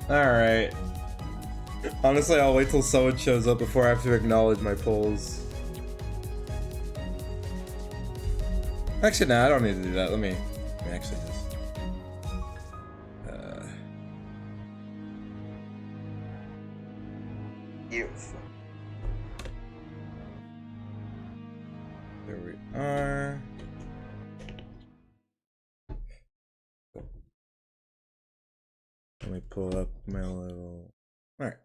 Alright. Honestly, I'll wait till someone shows up before I have to acknowledge my polls. Actually, nah, I don't need to do that. Let me actually just... There we are. Let me pull up my little... Alright.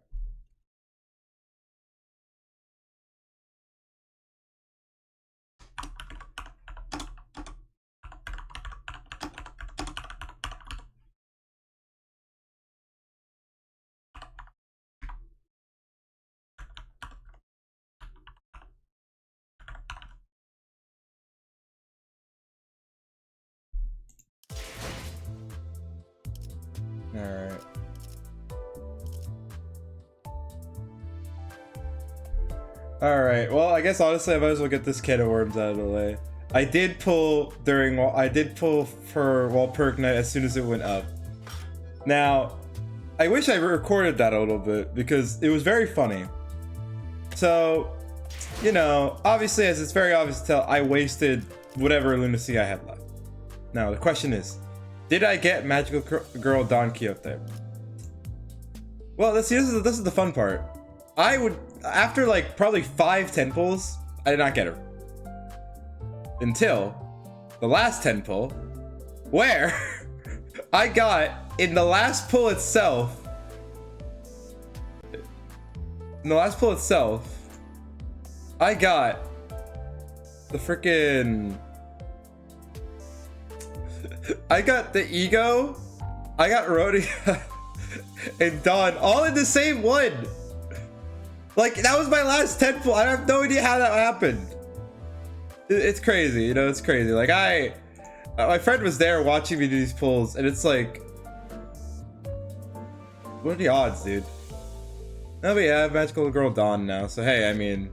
Alright. Alright, well, I guess honestly I might as well get this can of worms out of the way. I did pull for Walpurgis night as soon as it went up. Now, I wish I recorded that a little bit because it was very funny. So, you know, obviously, as it's very obvious to tell, I wasted whatever lunacy I had left. Now, the question is, did I get Magical Girl Don Quixote? Well, this is the fun part. I would, after like probably 5-10 pulls, I did not get her. Until the last 10 pull, where I got, in the last pull itself, I got the freaking... I got the Ego, I got Rhodia, and Dawn all in the same one. Like, that was my last 10 pull. I have no idea how that happened. It's crazy, you know, it's crazy. Like, my friend was there watching me do these pulls, and it's like, what are the odds, dude? Oh, but yeah, I have Magical Girl Dawn now, so hey, I mean,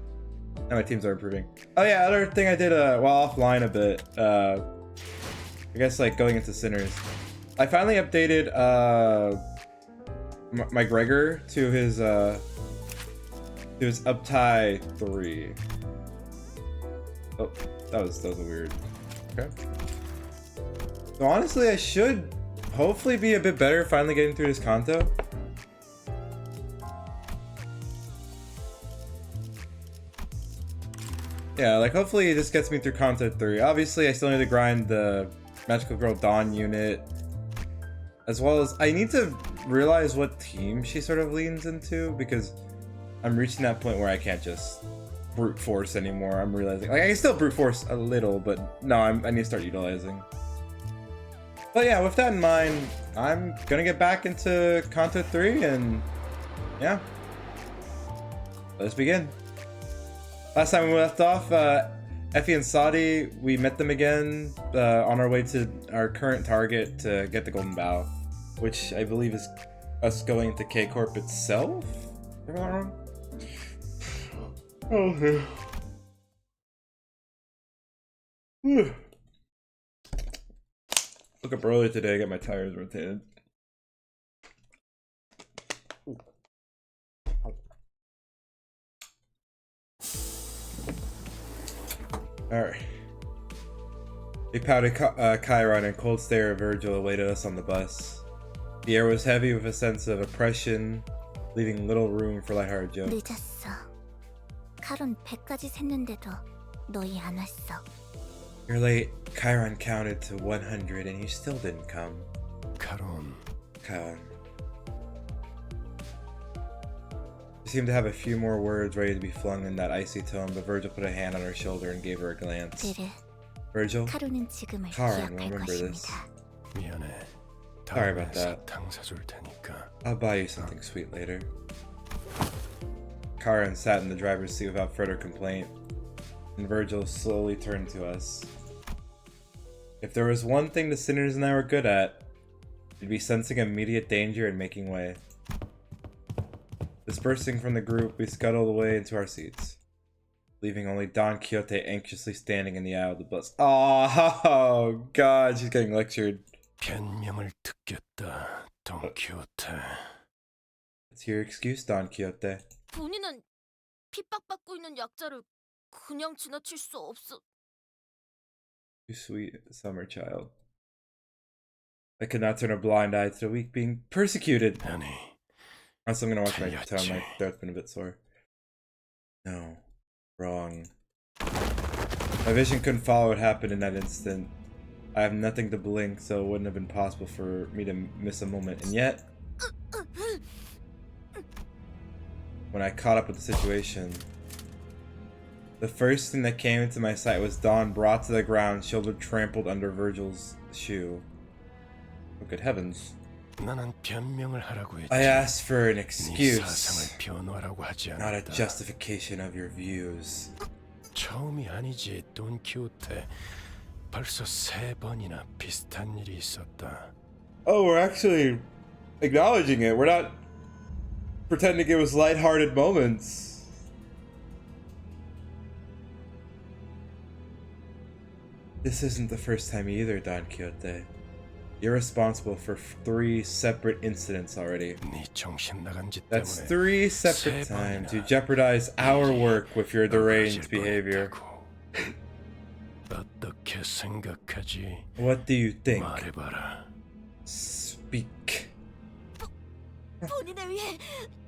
now my teams are improving. Oh yeah, other thing I did while offline a bit, I guess like going into Sinners, I finally updated my Gregor to his uptie 3. Oh, that was weird. Okay. So honestly, I should hopefully be a bit better finally getting through this Canto. Yeah, like hopefully this gets me through Canto 3. Obviously, I still need to grind the Magical Girl Dawn unit, as well as I need to realize what team she sort of leans into, because I'm reaching that point where I can't just brute force anymore. I'm realizing, like, I can still brute force a little, but no, I need to start utilizing. But yeah, with that in mind, I'm gonna get back into Canto 3, and yeah, let's begin. Last time we left off, Effie and Sadi, we met them again on our way to our current target to get the Golden Bow, which I believe is us going to K-Corp itself? Am I not wrong? Okay. Woke up early today, got my tires rotated. Alright. A powdered Chiron and cold stare of Virgil awaited us on the bus. The air was heavy with a sense of oppression, leaving little room for lighthearted jokes. 늦었어. 카론 100까지 샜는데도 너희 안 왔어. You're late. Chiron counted to 100 and you still didn't come. Chiron. She seemed to have a few more words ready to be flung in that icy tone, but Virgil put a hand on her shoulder and gave her a glance. 그래. Virgil? 카론은 지금을 Chiron will 기억할 remember this. 것입니다. 미안해. Sorry about that. 사탕 사줄 테니까. I'll buy you something sweet later. Chiron sat in the driver's seat without further complaint, and Virgil slowly turned to us. If there was one thing the Sinners and I were good at, it'd be sensing immediate danger and making way. Dispersing from the group, we scuttled away into our seats, leaving only Don Quixote anxiously standing in the aisle of the bus. Oh god, she's getting lectured. 변명을 듣겠다, Don Quixote. What's your excuse, Don Quixote? 본인은 핍박받고 있는 약자를 그냥 지나칠 수 없어. You sweet summer child. I could not turn a blind eye to the weak being persecuted. 아니, Also, I'm gonna watch my 달렸지. tongue. My throat's been a bit sore. No. Wrong. My vision couldn't follow what happened in that instant. I have nothing to blink, so it wouldn't have been possible for me to miss a moment. And yet, when I caught up with the situation, the first thing that came into my sight was Dawn brought to the ground, shoulder trampled under Virgil's shoe. Oh, good heavens. 나는 변명을 하라고 했지. I asked for an 네 excuse, 사상을 변호하라고 하지 not a 않았다. justification of your views. 처음이 아니지, 돈키호테. 벌써 3번이나 비슷한 일이 있었다. Oh, we're actually acknowledging it. We're not pretending it was lighthearted moments. This isn't the first time either, Don Quixote. You're responsible for 3 separate incidents already. 네 정신 나간 짓 That's 때문에 3 separate 세 times. You 번이나 jeopardize our work with your deranged 넘어질 behavior. 뻔했다고. 어떻게 생각하지? What do you think? 말해봐라. Speak. 본인을 위해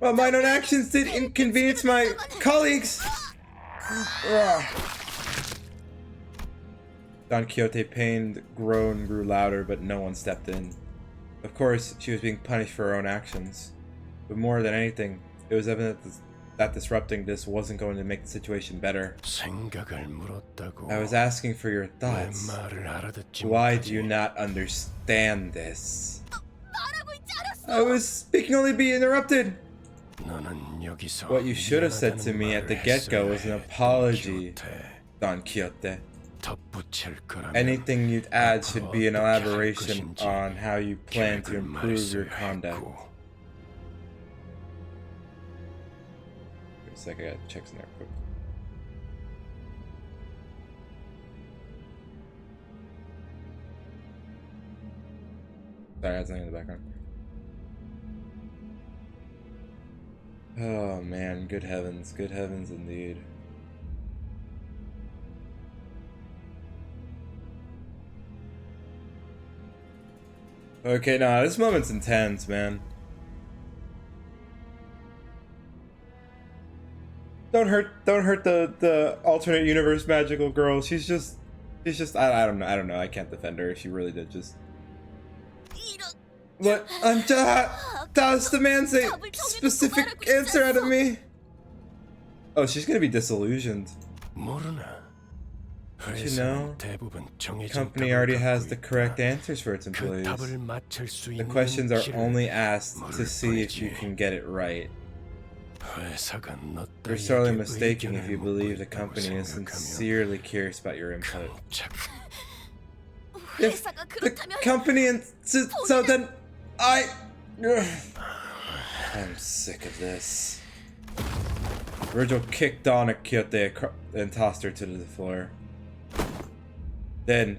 Well, my own actions did inconvenience my colleagues. Don Quixote, pained groan grew louder, but no one stepped in. Of course, she was being punished for her own actions. But more than anything, it was evident that disrupting this wasn't going to make the situation better. 생각을 물었다고. I was asking for your 왜 thoughts. 말을 알아듣지 Why 못하지? do you not understand this? 말하고 있지 않았어. I was speaking only be interrupted. 너는 여기서 What you should have said to me at the get-go was an apology, 돈키호테. Don Quixote. 덧붙일 거라면 Anything you'd add should be an 어떻게 할 elaboration 것인지 on how you plan to 계획을 improve your 말했어야 conduct. 했고. Wait a sec, I gotta check some there quick. Sorry, I had something in the background. Oh man, good heavens indeed. Okay, nah, this moment's intense, man. Don't hurt the alternate universe magical girl. She's just I don't know. I can't defend her if she really did just. 이런 What? Does the man say specific answer out of me? Oh, she's gonna be disillusioned. 모르나? You know, 대부분 정해진 Company 답을 already 갖고 has the 있다. correct answers for its 그 employees. 답을 맞출 수 The 있는 questions are 길을 only asked to 물을 see if you 뿐이지. can get it right. 회사가 너 You're sorely 따위에게 mistaken if 의견을 you 묻고 believe the 있다고 company is 생각하면 sincerely curious about your input. 깜짝. 회사가 The 그렇다면 company and so then I. I'm sick of this. Virgil kicked Don Quixote and tossed her to the floor. Then,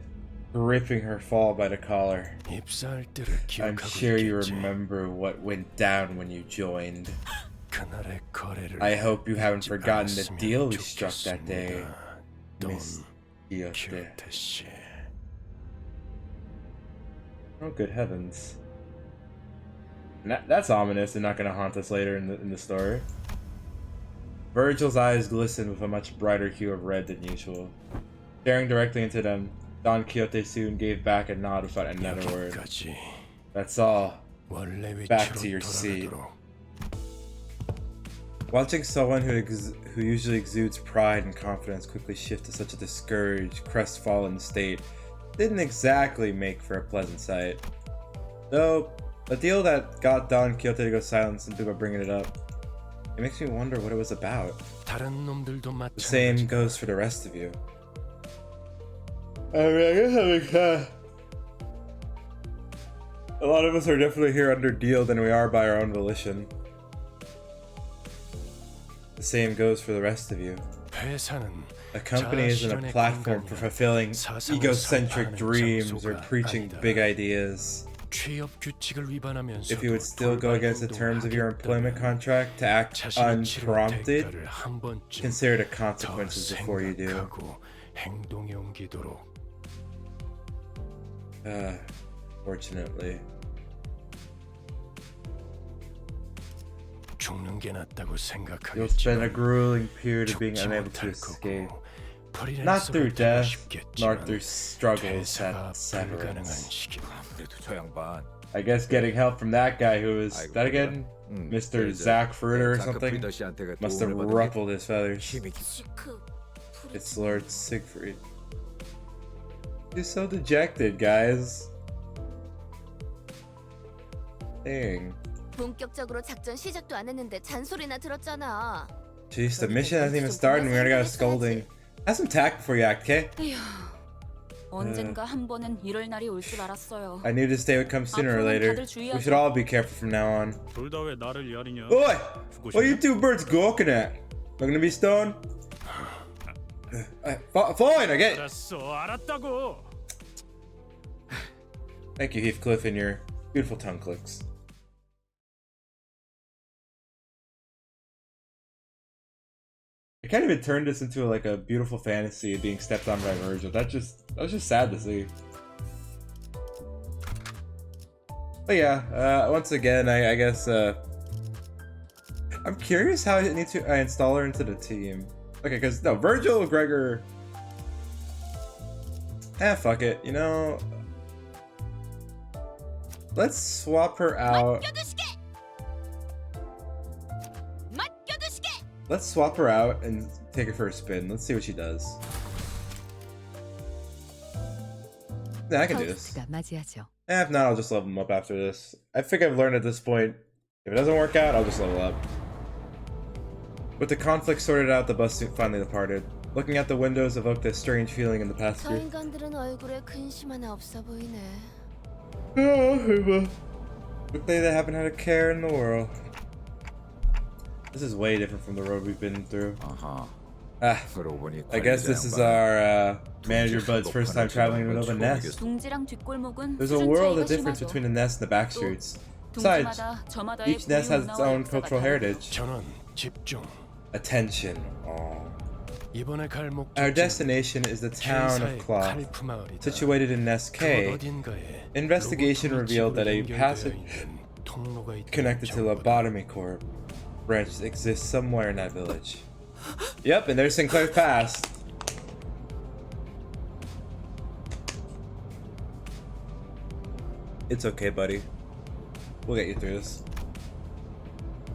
gripping her fall by the collar. 입사할 때를 I'm 기억하고 sure you 있겠지. remember what went down when you joined. 그날의 거래를 I hope you haven't forgotten the 않았으면 deal we struck that day, 좋겠습니다. 돈 Miss Quixote. 큐테 씨. Oh, good heavens. And that's ominous and not going to haunt us later in the story. Virgil's eyes glistened with a much brighter hue of red than usual. Staring directly into them, Don Quixote soon gave back a nod without another word. 여기까지. That's all. 원래 Back 위치로 to your seat. 돌아가도록. Watching someone who usually exudes pride and confidence quickly shift to such a discouraged, crestfallen state didn't exactly make for a pleasant sight. Though, the deal that got Don Quixote to go silent simply by bringing it up, it makes me wonder what it was about. 다른 놈들도 The same 마찬가지다. goes for the rest of you. I mean, I guess a lot of us are definitely here under deal than we are by our own volition. The same goes for the rest of you. 회사는 A company isn't a platform for fulfilling egocentric dreams or preaching big ideas. 취업 규칙을 위반하면서 if you would still go against the terms of your employment contract to act 자신이 치를 unprompted, 대가를 한 번쯤 consider the 더 consequences before you do. 생각하고 행동에 옮기도록. Fortunately. 죽는 게 낫다고 You'll spend a 생각하겠지만 grueling period of being 죽지 unable to 못할 escape. 거고 Not through 프리랜서가 되고 death, nor 싶겠지만 through struggles 퇴사가 at 불가능한 severance. 시기. 그래도 저 양반 I guess getting help from that guy who was that again? Mr. Zach Fruiter or something? Must have ruffled his feathers. 지크 프리. It's Lord Siegfried. He's so dejected, guys. Dang. 본격적으로 작전 시작도 안 했는데 잔소리나 들었잖아. Jeez, the mission hasn't even started and we already got a scolding. Have some tact before you act, okay? 에휴, 언젠가 한 번은 이럴 날이 올 줄 알았어요. I knew this day would come sooner or 앞으로는 later. 다들 주의하자. We should all be careful from now on. 둘 다 왜 나를 야리냐? Oi! What are you two birds gawking at? Not gonna be stoned? Fine, I get it. 알았어, 알았다고. Thank you, Heathcliff, and your beautiful tongue clicks. I can't even turn this into like a beautiful fantasy of being stepped on by Virgil. That was just sad to see. But yeah, once again, I guess I'm curious how I need to install her into the team. Okay, because no, Virgil, Gregor. Fuck it. You know, let's swap her out. Let's swap her out and take her for a spin. Let's see what she does. Yeah, I can do this. 맞이하죠. If not, I'll just level him up after this. I think I've learned at this point, if it doesn't work out, I'll just level up. With the conflict sorted out, the bus finally departed. Looking out the windows evoked a strange feeling in the 저 passenger. 인간들은 얼굴에 근심 하나 없어 보이네. Good thing they haven't had a care in the world. This is way different from the road we've been through. 그러고 보니 I guess this is our manager Bud's first time traveling in the middle of a nest. 둥지랑 뒷골목은 There's a 수준 world 차이가 of difference 심하죠. between the nest and the back streets. Besides, 둥지마다 저마다의 each nest has its 고유 own 문화와 cultural 역사가 heritage. 전원 집중. Attention. Aw. 이번에 갈 Our 목적지는 destination is the town of 켄사의 Cloth, 칼프 마을이다. situated in Nest 그곳 K, 어딘가에 investigation 로봇 revealed that a 연결되어 passage 있는 통로가 있다는 connected to 정보다. Lobotomy Corp branch exists somewhere in that village. Yep, and there's Sinclair's past. It's okay, buddy. We'll get you through this.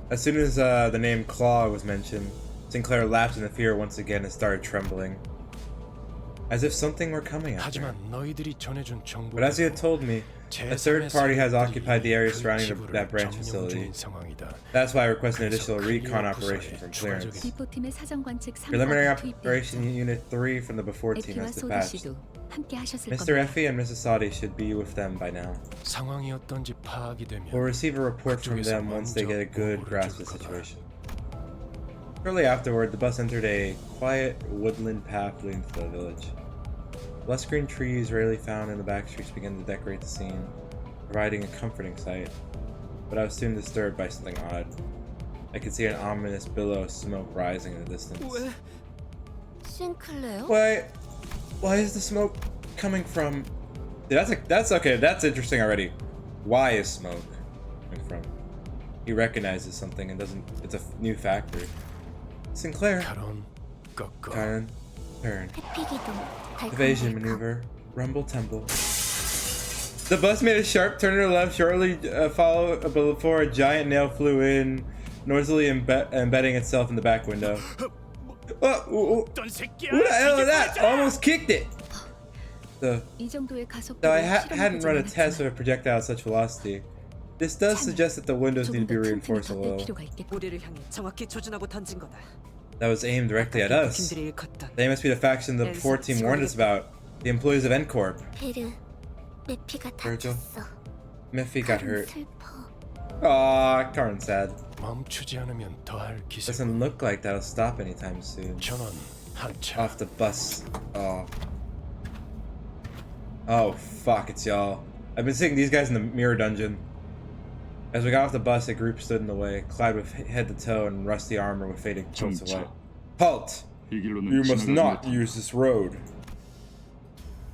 As soon as the name Claw was mentioned, Sinclair lapsed into fear once again and started trembling. As if something were coming after him. 하지만 너희들이 전해준 정보. But as he had told me, a third party has occupied the area surrounding that branch facility. That's why I request an additional recon operation from clearance. 비포팀의 사정 관측 Preliminary 3과 Operation Unit 3 from the before team 에피와 has 소디 dispatched. 씨도 함께 하셨을 Mr. 겁니다. Effie and Mrs. Sadi should be with them by now. 상황이 어떤지 파악이 되면 We'll receive a report from them once they get a good grasp of the situation. Shortly afterward, the bus entered a quiet woodland path leading to the village. Lush green trees rarely found in the back streets began to decorate the scene, providing a comforting sight. But I was soon disturbed by something odd. I could see an ominous billow of smoke rising in the distance. 싱클레어? Why is the smoke coming from? Dude, that's okay. That's interesting already. Why is smoke coming from? He recognizes something and doesn't. It's a new factor. Sinclair. 가론 꺾어. Turn. 회피기동. Evasion maneuver. Rumble temple. The bus made a sharp turn to the left, shortly followed before a giant nail flew in, noisily embedding itself in the back window. Who the hell is that? Almost kicked it! 이 정도의 가속도로 Though I 실험해보진 hadn't run a test 않았지만 of a projectile at such velocity, this does suggest that the windows need to be 조금 더 튼튼히 reinforced a 덮을 little. 필요가 있겠고. 우리를 향해 정확히 조준하고 던진 거다. That was aimed directly at us. 팀들이 일컫던 They must be the faction the before team warned us about. The employees of N-Corp. 베르, 메피가 Virgil. 다쳤어. Miffy got hurt. 슬퍼. Aw, Karen's sad. 멈추지 않으면 더할 기세. Doesn't look like that'll stop anytime soon. 전원 한차. Off the bus. Oh. Oh, fuck, it's y'all. I've been seeing these guys in the mirror dungeon. As we got off the bus, a group stood in the way, clad with head to toe in rusty armor with fading coats of white. Halt! You must not use this road.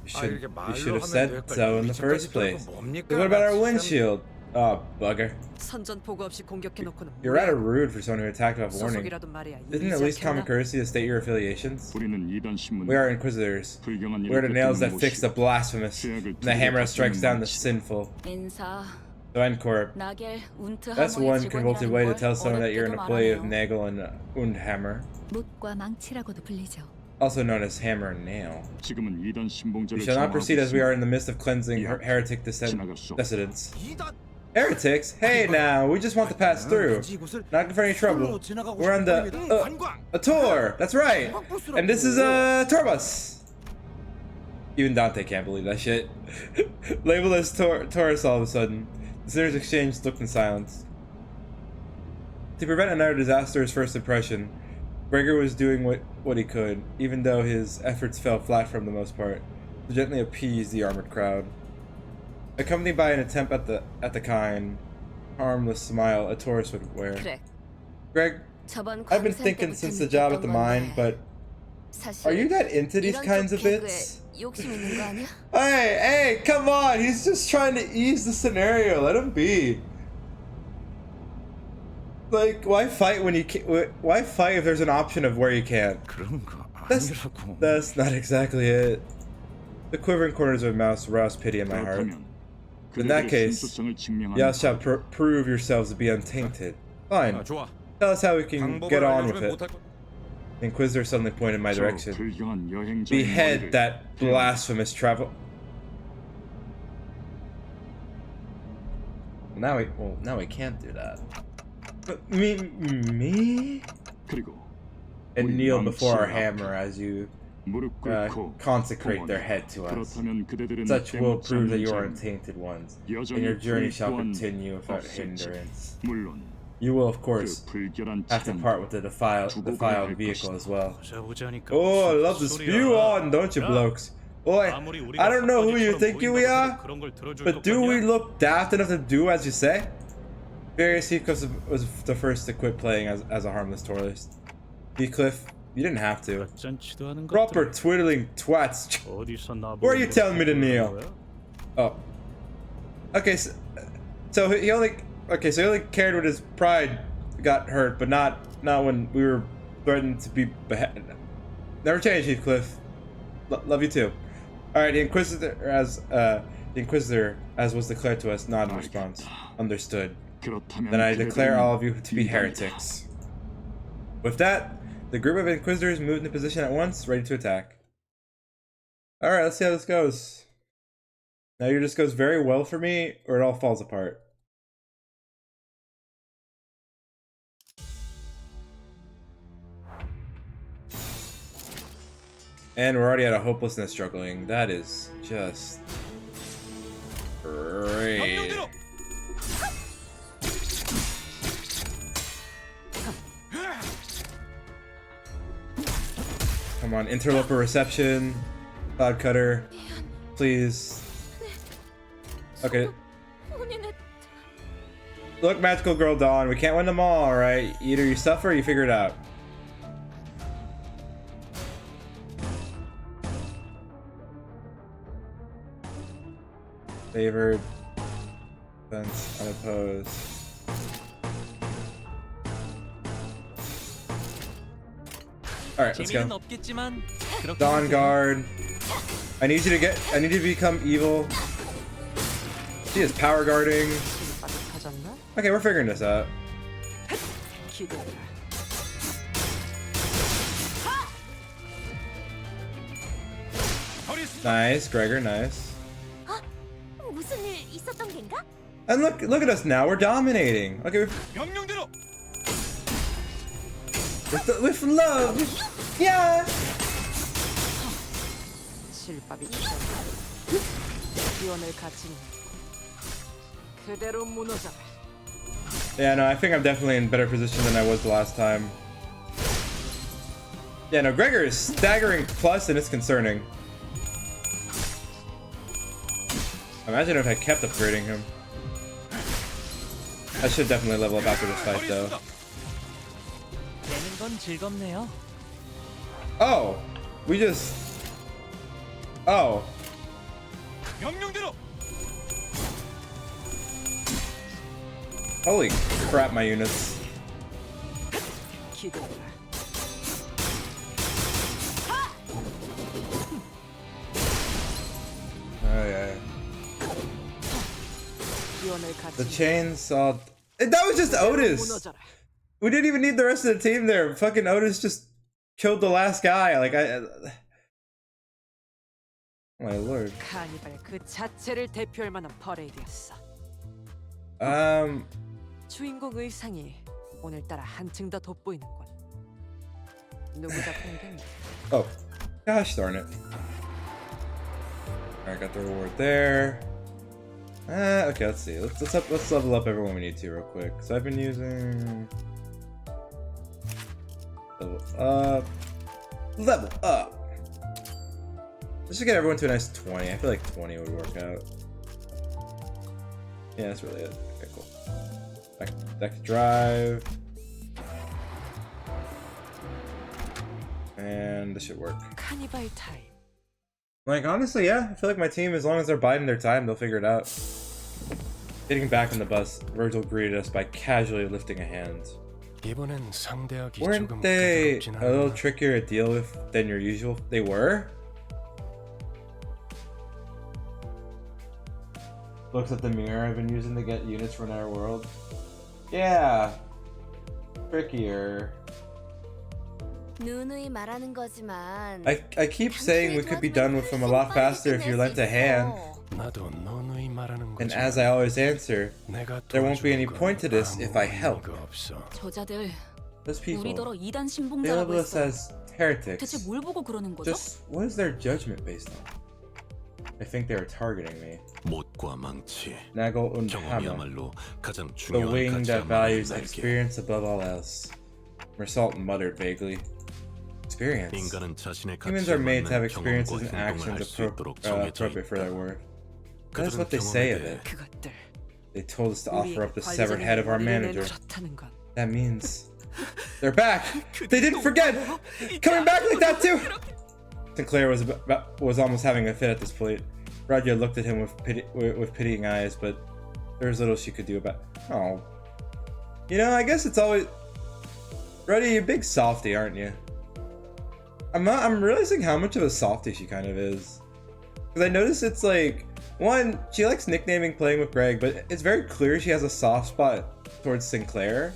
You should have said so in the first place. What about our windshield? Oh, bugger. 선전포고 없이 공격해놓고는 You're rather rude for someone who attacked without warning. 소속이라도 말이야. Isn't it at least common courtesy to state your affiliations? We are Inquisitors. We are the nails that fix the blasphemous, and the hammer that strikes down the sinful. 인사. So Encore. 나겔 운트 That's 하모의 one convoluted way to tell someone that you're an 어렵게도 employee of 말하네요. Nagel and Undhammer, 못과 망치라고도 불리죠. also known as Hammer and Nail. 지금은 이단 신봉자를 We shall not proceed as we are in the midst of cleansing Yeah. heretic 지나갈 수 없어. dissidents. Heretics? Hey now, we just want to pass through. Not for any trouble. We're on the a tour. That's right. And this is a tour bus. Even Dante can't believe that shit. Labeled as tourists all of a sudden. The sinners exchanged look in silence. To prevent another disastrous first impression, Gregor was doing what he could, even though his efforts fell flat for the most part, to gently appease the armored crowd. Accompanied by an attempt at the kind, harmless smile a tourist would wear. 그래. Greg, 저번 I've been 광산 thinking 때부터 since the job at the mine, 느꼈던 but 사실 are you that into these 이런 kinds 쪽 of bits? 개그에 욕심 있는 거 아니야? Hey, come on! He's just trying to ease the scenario. Let him be. Like, why fight when you can't? Why fight if there's an option of where you can't? 그런 거 아니라고. That's not exactly it. The quivering corners of my mouth roused pity in my heart. 그렇다면 In that 그들의 case, 순수성을 증명하는 y'all shall prove yourselves to be untainted. Fine. 좋아. Tell us how we can get on with it. 못할 거. The Inquisitor suddenly pointed in my 저 direction. 불경한 여행자의 Behead 머리를 that blasphemous travel. Now we can't do that. But me? 그리고 And 우리 kneel before our 망치를 hammer as you 무릎 꿇고 consecrate their head to us. 그렇다면 그대들은 Such will prove that you are 때묻지 않은 untainted ones, 여전히 and your journey shall 불구한 continue without 없을지. hindrance. 물론 You will, of 그 course, 불결한 have to 차량 part with the defiled 두고 가야 할 vehicle 것이다. as well. 보자 보자니까 Oh, I 무슨 love to 소리야. spew on, don't you, 야, blokes? Boy, 아무리 우리가 I don't know who you 삿바지처럼 think we 보인다고 are, 해도 그런 걸 들어줄 but 것 do we 같냐? look daft enough to do as you say? Various Heathcliff was the first to quit playing as a harmless tourist. Heathcliff, you didn't have to. 잔치도 하는 Proper 것들 twiddling twats. 어디서 나보고 Where are you 뭐 telling me to 그러는 kneel? 거야? Oh. Okay, so he only cared when his pride got hurt, but not when we were threatened to be beheaded. Never change, Heathcliff. Love you too. All right, the Inquisitor, as was declared to us, nodded in response. Understood. 그렇다면 Then I declare 그대들은 all of you to be 이단이다. heretics. With that, the group of Inquisitors moved into position at once, ready to attack. All right, let's see how this goes. Now either this goes very well for me, or it all falls apart. And we're already at a hopelessness struggling. That is just great. Come on, interloper reception, cloud cutter, please. Okay, 본인의 look, magical girl Dawn, we can't win them all, alright? Either you suffer or you figure it out. Favored, defense, unopposed. Alright, let's go. 없겠지만 Dawn Guard. I need you to become evil. She is power guarding. 빠듯하졌나? Okay, we're figuring this out. 기대돼. Nice, Gregor, nice. 무슨 일 있었던 겐가? And look at us now, we're dominating. Okay, 명령대로 with love. Yeah. 실밥이 터졌다. 기원을 갖추는 그대로 무너져라. Yeah, no, I think I'm definitely in better position than I was the last time. Yeah, no, Gregor is staggering plus and it's concerning. Imagine if I kept upgrading him. I should definitely level up after this fight, though. 내는 건 즐겁네요. Oh, we just. Oh. 명령대로. Holy crap, my units. 기대해라. Oh yeah. 유언을 The 갖추니 chainsaw. That was just Otis. 무너져라. We didn't even need the rest of the team there. Fucking Otis just killed the last guy. Like oh my lord. 카니발 그 자체를 대표할 만한 퍼레이드였어. 주인공 의상이 오늘따라 한층 더 돋보이는군. 누구 작품인데? Oh, gosh darn it. Alright, got the reward there. Okay, let's see. Let's level up everyone we need to real quick. So I've been using level up. Let's just get everyone to a nice 20. I feel like 20 would work out. Yeah, that's really it. Okay, cool. Back to drive. And this should work. 카니발 타임. Like, honestly, yeah. I feel like my team, as long as they're biding their time, they'll figure it out. Getting back on the bus, Virgil greeted us by casually lifting a hand. 이번엔 상대하기 Weren't 조금 they 까다롭진 a little 않나? trickier to deal with than your usual? They were? Looks at the mirror I've been using to get units from our world. Yeah. Trickier. 누누이 말하는 거지만 I keep saying we could be done with them a lot faster if you lent a hand. 나도 너누이 말하는 And 거지. as I always answer, 내가 there won't be any 도와주는 point to this if I 아무 help. 의미가 없어. 저자들 Those people, 우리더러 이단 they 신봉자라고 label us 했어. as heretics. 대체 뭘 보고 그러는 거죠? Just what is their judgment based on? I think they were targeting me. 못과 망치, Nagel und Hammer, 경험이야말로 가장 the 중요한 wing that 가치야 values 말이야. experience above all else. Mersault muttered vaguely. Experience. 인간은 자신의 Humans 가치에 are made to have 맞는 experiences 경험과 and 행동을 할 actions 수 있도록 정해져 appropriate for their 있다. worth. That's 그들은 what they say of 경험에 it. 그것들 They told us to offer up the 우리에게 severed head of our 관리자님의 manager. 머리를 내놓으셨다는 건 That means they're back. They didn't forget. Coming back like that too. Sinclair was almost having a fit at this point. Roger looked at him with pitying eyes, but there was little she could do about. Oh, you know, I guess it's always. Ruddy, you're a big softy, aren't you? I'm realizing how much of a softy she kind of is. Because I notice it's like, one, she likes nicknaming playing with Greg, but it's very clear she has a soft spot towards Sinclair.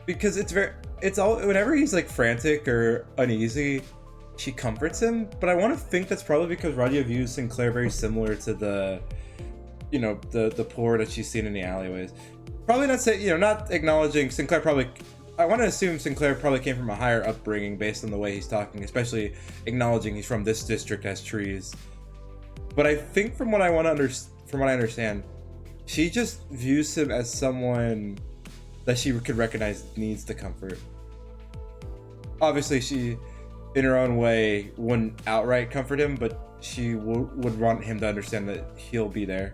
Because it's all, whenever he's like frantic or uneasy, she comforts him. But I want to think that's probably because Radia views Sinclair very similar to the, you know, the poor that she's seen in the alleyways. Probably not say, you know, not acknowledging Sinclair probably. I want to assume Sinclair probably came from a higher upbringing based on the way he's talking, especially acknowledging he's from this district as trees. But I think from what I understand, she just views him as someone that she could recognize needs the comfort. Obviously, she, in her own way, wouldn't outright comfort him, but she would want him to understand that he'll be there.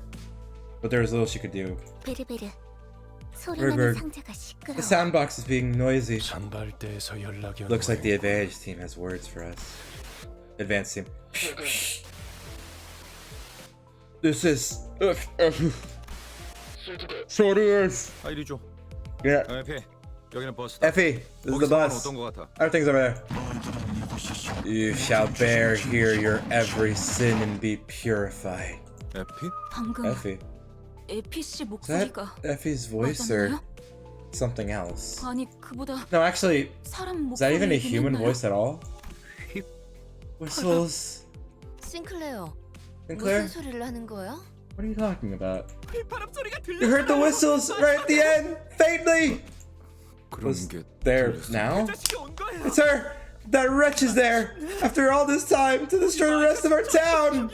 But there's little she could do. 베르베르, 소리 Berg, 나는 상자가 The 시끄러워. soundbox is being noisy. 잔발대에서 연락이 온 Looks like the 모양이고. Advantage team has words for us. Advanced team. This is. Sorry. 아 이리 줘. Yeah. 에피 여기는 버스다. Effie, this is the bus. 어떤 거 같아? Everything's over there. You shall bear here your every sin and be purified. 에피? 방금 Effie. 에피 씨 Is that 목소리가 Effie's voice or 맞았나요? something else? 아니 그보다 No, actually, 사람 is that even a 목소리이긴 human 했나요? voice at all? Whistles. 싱클레어 Sinclair? 무슨 소리를 하는 거야? What are you talking about? You heard the whistles right at the end, faintly. 그런 Was 게 there 들렸어. now? It's her. That wretch is there. After all this time, to destroy the rest of our town.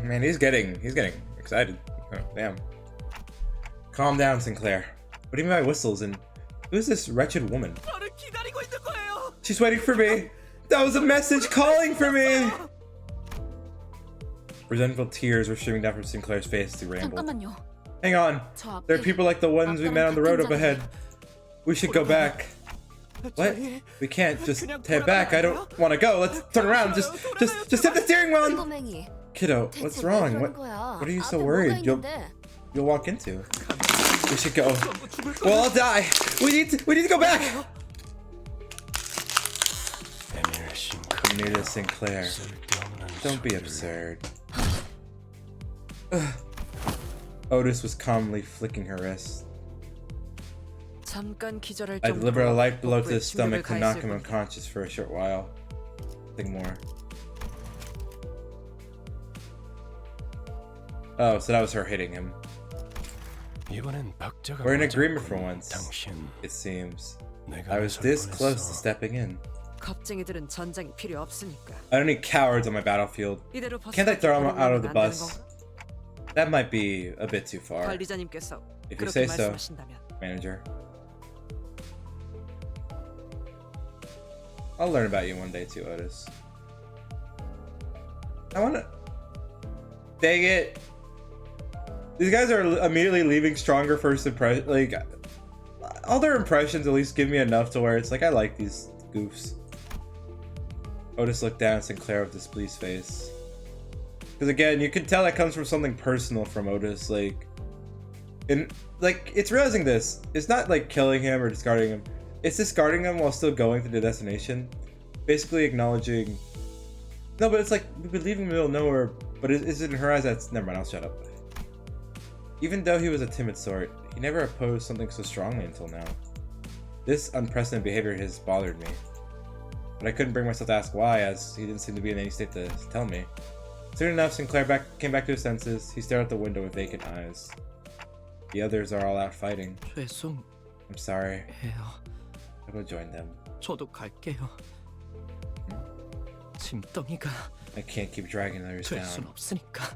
Man, he's getting excited. Oh, damn. Calm down, Sinclair. What do you mean by whistles? And who's this wretched woman? She's waiting for me. That was a message calling for me! Resentful tears were streaming down from Sinclair's face as he rambled. 잠깐만요. Hang on. 저 There are 앞에 people like the ones we met on the road up ahead. We should go back. What? We can't just head back. I don't want to go. Let's turn around. Just hit the steering wheel. 꼬맹이. Kiddo, what's wrong? What are you so worried? You'll walk into. We should go. Well, I'll die. We need to go back. Emir Sinclair. Don't be absurd. Otis was calmly flicking her wrist. 잠깐 기절할 I delivered a light blow to 복부에 his stomach to 충격을 knock him 가했을 unconscious for a short while. Nothing more. Oh, so that was her hitting him. We're in agreement for once, it seems. I was this close to stepping in. 겁쟁이들은 전장이 필요 없으니까. I don't need cowards on my battlefield. 이대로 Can't I throw him out of the 안 되는 bus? 건가? That might be a bit too far. 관리자님께서 If you 그렇게 say so, 말씀하신다면. manager. I'll learn about you one day too, Otis. I wanna... Dang it! These guys are immediately leaving stronger first impression. Like, all their impressions at least give me enough to where it's like, I like these goofs. Otis looked down at Sinclair with a displeased face. Because again, you can tell that comes from something personal from Otis. Like, it's realizing this. It's not like killing him or discarding him. It's discarding him while still going to the destination. Basically acknowledging... No, but it's like, we've been leaving the middle of nowhere, but is it in her eyes that's... Never mind, I'll shut up. Even though he was a timid sort, he never opposed something so strongly until now. This unprecedented behavior has bothered me. But I couldn't bring myself to ask why, as he didn't seem to be in any state to tell me. Soon enough, Sinclair came back to his senses. He stared out the window with vacant eyes. The others are all out fighting. 죄송해요. I'm sorry. I will join them. 저도 갈게요. 짐덩이가 I can't keep dragging others 될 순 down. 없으니까.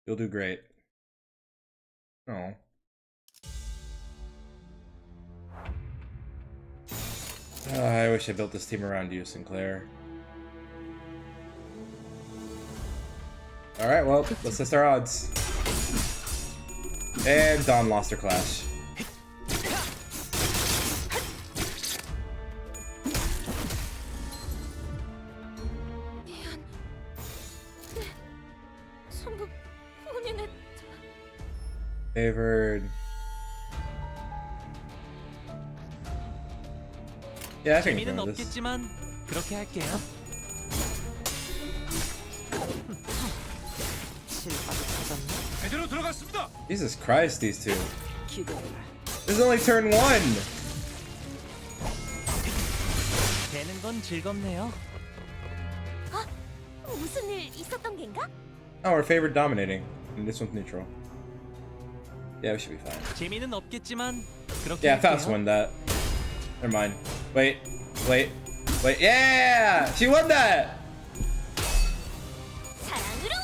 You'll do great. Oh. I wish I built this team around you, Sinclair. Alright, well, let's test our odds. And Dawn lost her clash. 성급 본인의 Favored. Yeah, I think 재미는 I'm this. 없겠지만 그렇게 할게요. 실바도 터졌네. 제대로 들어갔습니다. Jesus Christ, these two. 기대해라. This is only turn 1! 되는 건 즐겁네요. 무슨 일 있었던 겐가? Oh, we're favored dominating. And this one's neutral. Yeah, we should be fine. 재미는 없겠지만 그렇게 Yeah, Faust 할게요. won that. Never mind. Wait. Yeah! She won that! 사랑으로.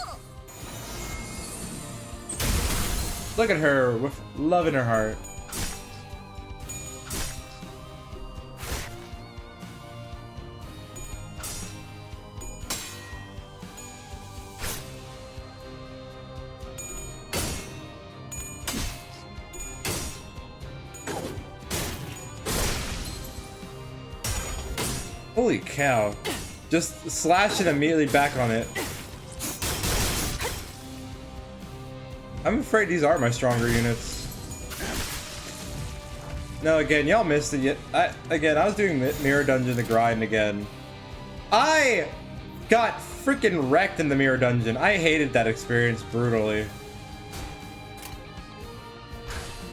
Look at her with love in her heart. Holy cow. Just slash it immediately back on it. I'm afraid these are my stronger units. No, again, y'all missed it yet. I was doing Mirror Dungeon to grind again. I got freaking wrecked in the Mirror Dungeon. I hated that experience brutally.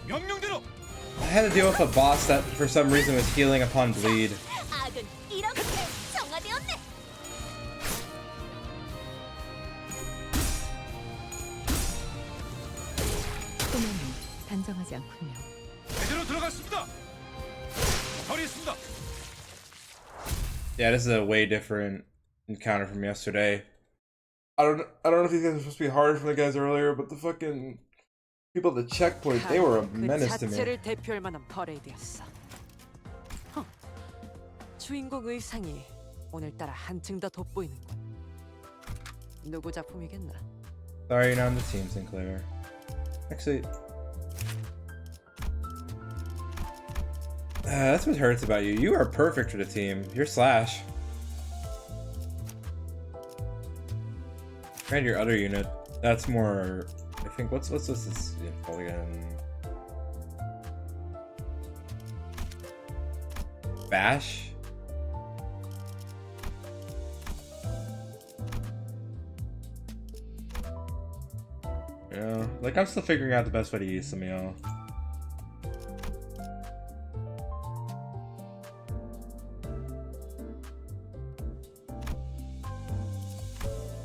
명령대로. I had to deal with a boss that for some reason was healing upon bleed. 악은 이렇게 정화되었네. 꼬맹이 단정하지 않군요. 제대로 들어갔습니다. 처리했습니다. Yeah, this is a way different encounter from yesterday. I don't know if these guys are supposed to be harder from the guys earlier, but the fucking people at the checkpoint, they were a 그 menace to me. 자체를 대표할 만한 퍼레이드였어. 주인공 의상이 오늘따라 한층 더 돋보이는군. 누구 작품이겠나? Sorry, you're not on the team, Sinclair. Actually, that's what hurts about you. You are perfect for the team. You're Slash. And your other unit. That's more. I think. What's this called again? Bash. Yeah, like I'm still figuring out the best way to use some of y'all.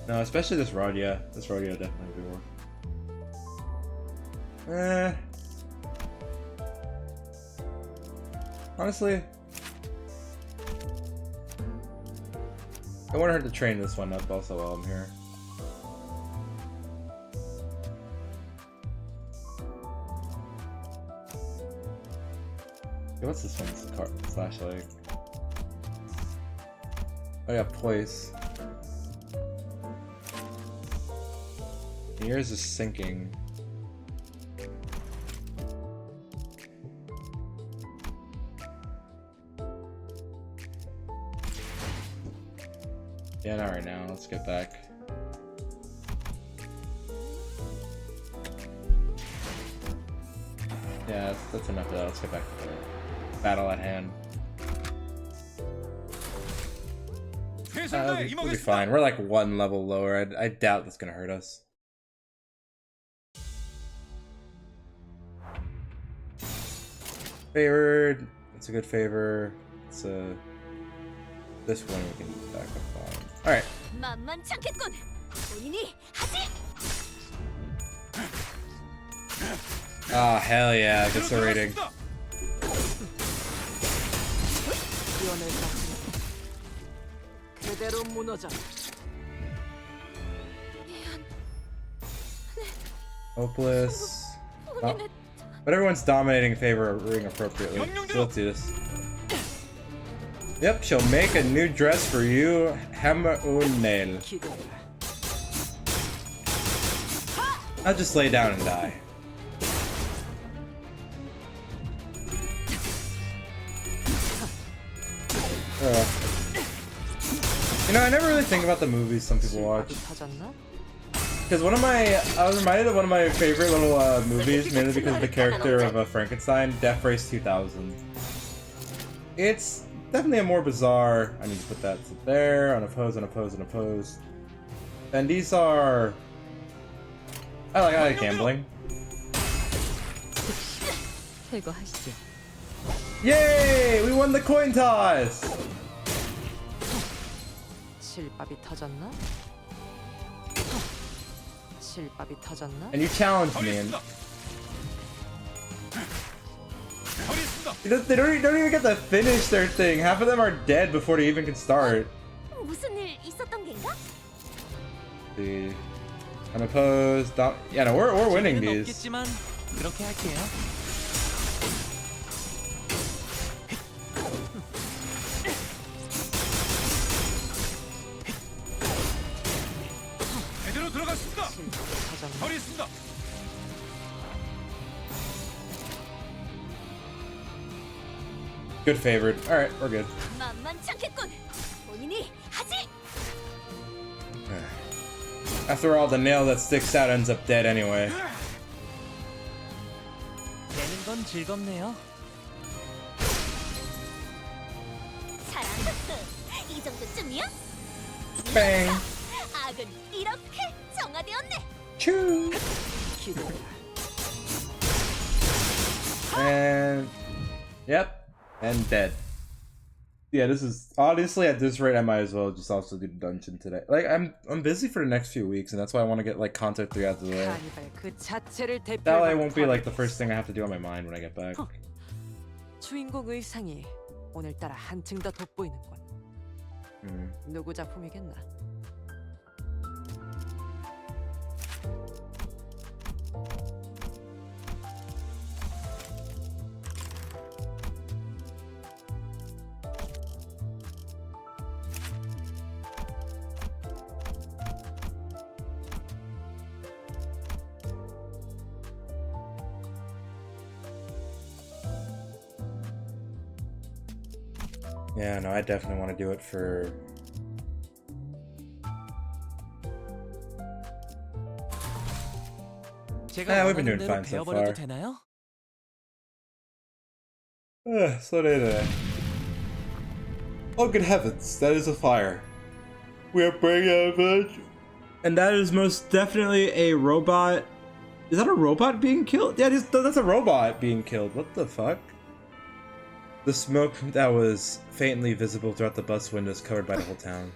No, especially this Rodia. This Rodia definitely be work. Honestly, I want her to train this one up also while I'm here. Okay, what's this one's card slash like? Oh yeah, Poise. Yours is sinking. Yeah, not right now. Let's get back. Yeah, that's enough of that. Let's get back to the battle at hand. We'll be fine. We're like one level lower. I doubt that's gonna hurt us. Favored. It's a good favor. It's a. This one we can back up on. All right. 만만찮겠군. 본인이 하지. Ah, hell yeah! Gets the rating. 기원을 깎으면 그대로 무너져. Hopeless. Oh. But everyone's dominating favoring appropriately. So let's do this. Yep, she'll make a new dress for you, Hammer Nail. I'll just lay down and die. You know, I never really think about the movies some people watch. Because I was reminded of one of my favorite little movies, mainly because of the character of Frankenstein, Death Race 2000. It's definitely a more bizarre. I need to put that there, unopposed, unopposed, unopposed. And these are. I like gambling. Yay! We won the coin toss! 실밥이 터졌나? 실밥이 터졌나? And you challenged me, and they don't even get to finish their thing. Half of them are dead before they even can start. 무슨 일 있었던 겐가? See, unopposed. Yeah, no, we're winning these. 없겠지만 그렇게 할게요. 제대로 들어갔습니다. 허리 있습니다. Good favored. All right, we're good. 만만찮겠군. 본인이 하지. After all, the nail that sticks out ends up dead anyway. 되는 건 즐겁네요. 잘한다. 이 정도쯤이야? Bang. 악은 이렇게 정화되었네. Choo. And yep, and dead. Yeah, this is honestly at this rate I might as well just also do the dungeon today. Like I'm busy for the next few weeks, and that's why I want to get like Canto 3 out of the way. 그 자체를 대표할 That way it 만한 won't be like the 퍼레이드였어. first thing I have to do on my mind when I get back. 주인공 의상이 오늘따라 한층 더 돋보이는군. 누구 작품이겠나? Yeah, no, I definitely want to do it for... 제가 we've been 원하는 doing 대로 fine so 배워버려도 far. 되나요? Slow day today. Oh, good heavens, that is a fire. We are bringing out a village. And that is most definitely a robot. Is that a robot being killed? Yeah, that's a robot being killed. What the fuck? The smoke that was faintly visible throughout the bus windows covered by the whole town.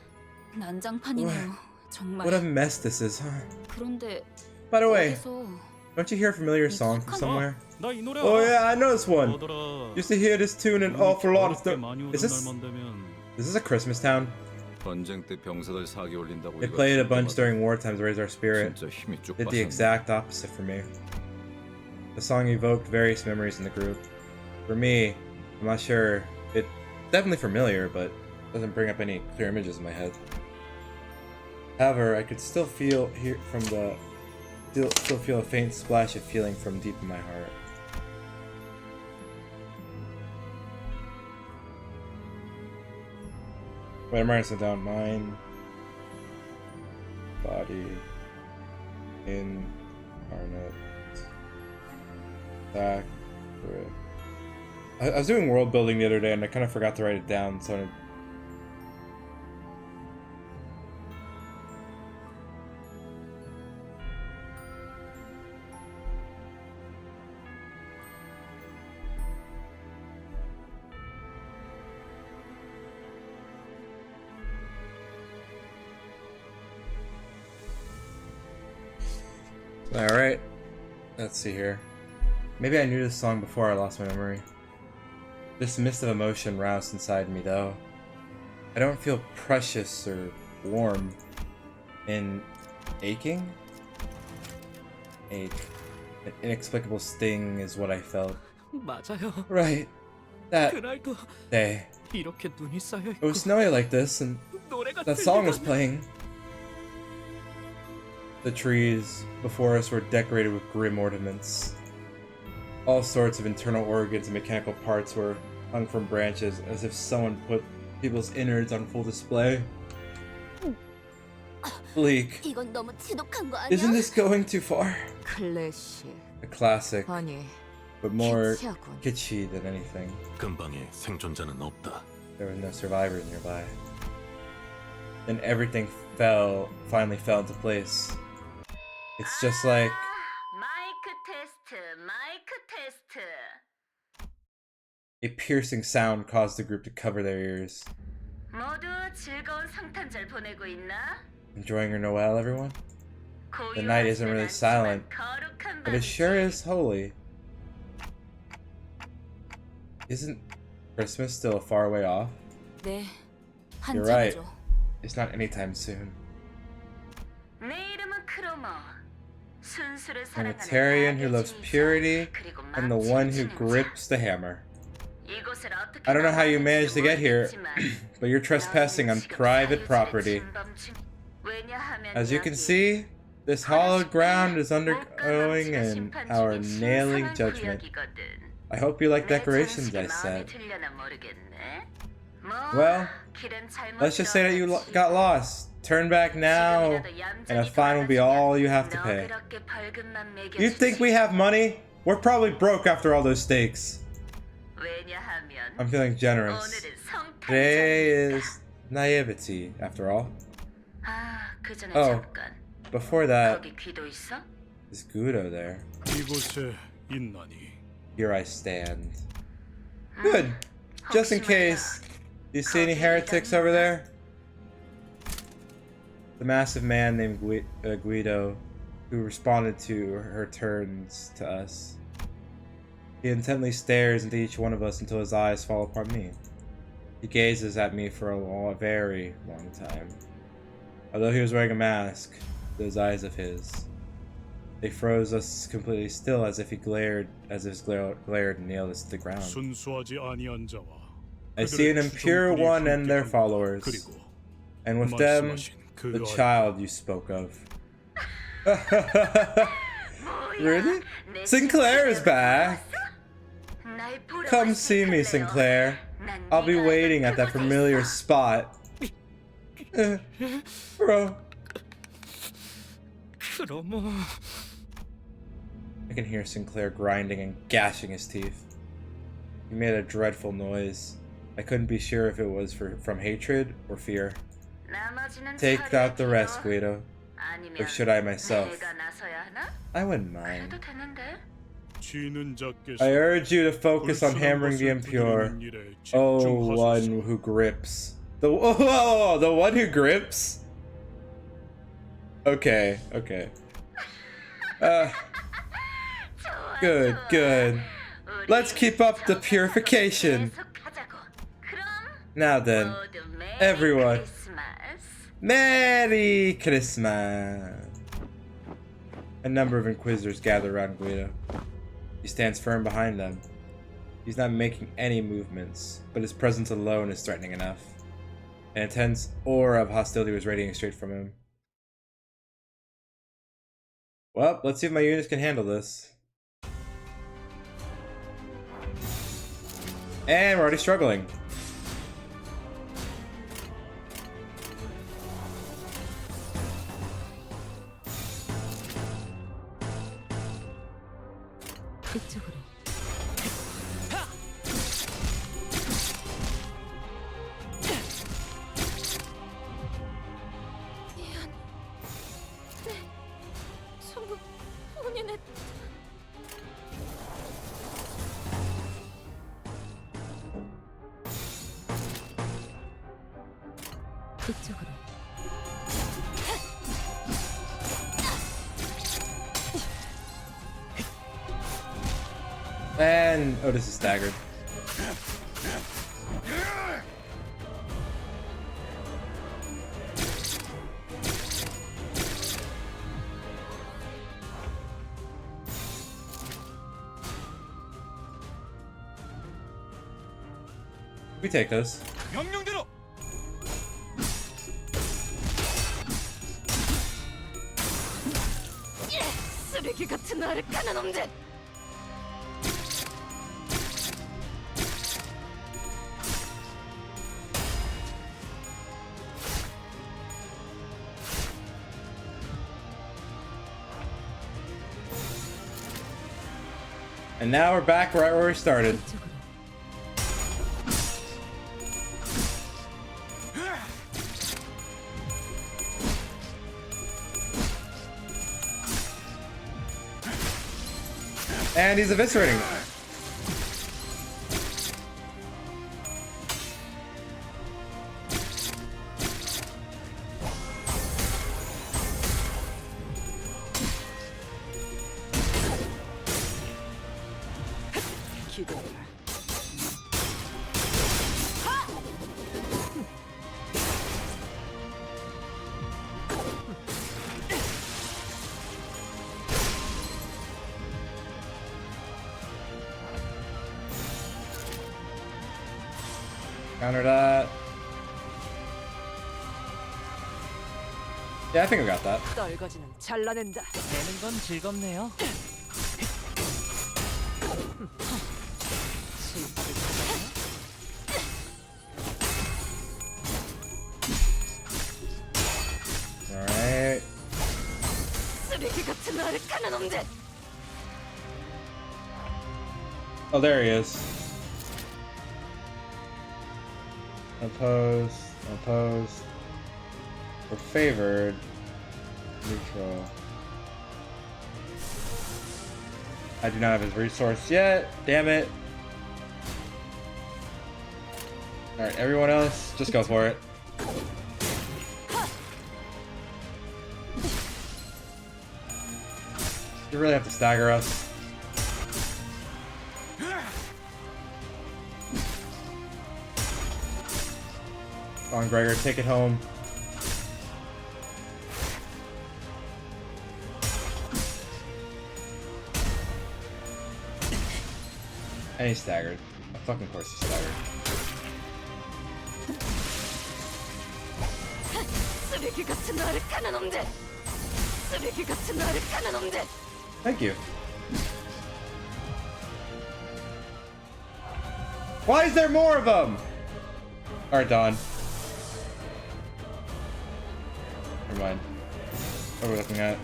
난장판이네요. 정말. What a mess this is, huh? 그런데 By the way, 어디서 don't you hear a familiar song from somewhere? 나 이 노래 Oh yeah, I know this one. 너더라. Used to hear this tune an awful lot. 어렵게 많이 Is 오던 this 날만 되면 a Christmas town? 전쟁 때 병사들 사기 올린다고 They 이거 played a 줄 bunch 때마다 during war times to raise our spirit. 진짜 힘이 쭉 Did the 빠졌네. exact opposite for me. The song evoked various memories in the group. For me, I'm not sure. It's definitely familiar, but doesn't bring up any clear images in my head. However, I could still feel still feel a faint splash of feeling from deep in my heart. Wait, I'm writing some down. Mind, body, incarnate, back, grip. I was doing world building the other day and I kind of forgot to write it down, so alright, let's see here. Maybe I knew this song before I lost my memory. This mist of emotion roused inside me, though. I don't feel precious or warm. In aching? Ache. An inexplicable sting is what I felt. 맞아요. Right. That 그날도 day. 이렇게 눈이 쌓여 It was snowy like this, and 노래가 that song was 들리던 playing. The trees before us were decorated with grim ornaments. All sorts of internal organs and mechanical parts were hung from branches, as if someone put people's innards on full display. Bleak. 이건 너무 지독한 거 아니야? Isn't this going too far? 클래식. A classic, 아니, but more kitsch하군. kitschy than anything. 근방에 생존자는 없다. There were no survivors nearby. Then everything finally fell into place. It's just like 마이크 테스트, 마이크 테스트. a piercing sound caused the group to cover their ears. 모두 즐거운 성탄절 보내고 있나? Enjoying your Noel, everyone? The night isn't really silent, but it sure is holy. Isn't Christmas still far way off? 네, You're right. 한참이죠. It's not anytime soon. 내 이름은 크로머. 순수를 I'm a 사랑하는 Tarian who loves 아베지이자, purity 그리고 and the one who 망치는 grips the hammer. 이곳을 어떻게 I don't know how you managed to get here, 모르겠지만 but you're trespassing on 너희는 지금 private 사유지의 property. 침범 중. 왜냐하면 As you can 여기 see, this hallowed ground is undergoing an our nailing judgment. I hope you like decorations I set. Well, let's just say that you got lost. Turn back now, and a fine will be all you have to pay. You think we have money? We're probably broke after all those steaks. I'm feeling generous. Today is naivety, after all. Oh, before that, is Guido there? 이곳에 있나니. Here I stand. Good. Just in case. Do you see any heretics over there? The massive man named Guido, who responded to her turns to us. He intently stares into each one of us until his eyes fall upon me. He gazes at me for a very long time. Although he was wearing a mask, those eyes of his, they froze us completely still, as if he glared, as if his glare nailed us to the ground. 순수하지 아니한 자와 I see an impure one and their followers, and with them, the child you spoke of. Really? Sinclair is back! Come see me, Sinclair. I'll be waiting at that familiar spot. Bro. 그럼 I can hear Sinclair grinding and gashing his teeth. He made a dreadful noise. I couldn't be sure if it was from hatred or fear. Take out the rest, Guido. Or should I myself? I wouldn't mind. 쥐는 작게 I urge you to focus on hammering the impure. Oh, one who grips. The one who grips? Okay, okay. Good. Let's keep up the purification. Now then, everyone, Merry Christmas! A number of Inquisitors gather around Guido. He stands firm behind them. He's not making any movements, but his presence alone is threatening enough. An intense aura of hostility was radiating straight from him. Well, let's see if my units can handle this. And we're already struggling. 그쪽으로. 미안. 네, 전부 본인의 그쪽으로. And Otis is staggered. We take this. 명령대로. 쓰레기 같은 아르카나 놈들. And now we're back right where we started. 그쪽으로. And he's eviscerating. 기대해라. Counter that. Yeah, I think I got that. 떨거지는 잘라낸다. 내는 건 즐겁네요. Alright. 쓰레기 같은 아르카나 놈들. Oh, there he is. Opposed. Opposed. We're favored. Neutral. I do not have his resource yet. Damn it. Alright, everyone else, just go for it. You really have to stagger us. Come on, Gregor, take it home. And he's staggered. Of fucking course he's staggered. 쓰레기 같은 아르카나 놈들. 쓰레기 같은 아르카나 놈들. Thank you. Why is there more of them? Alright, Dawn. Never mind. What are we looking at?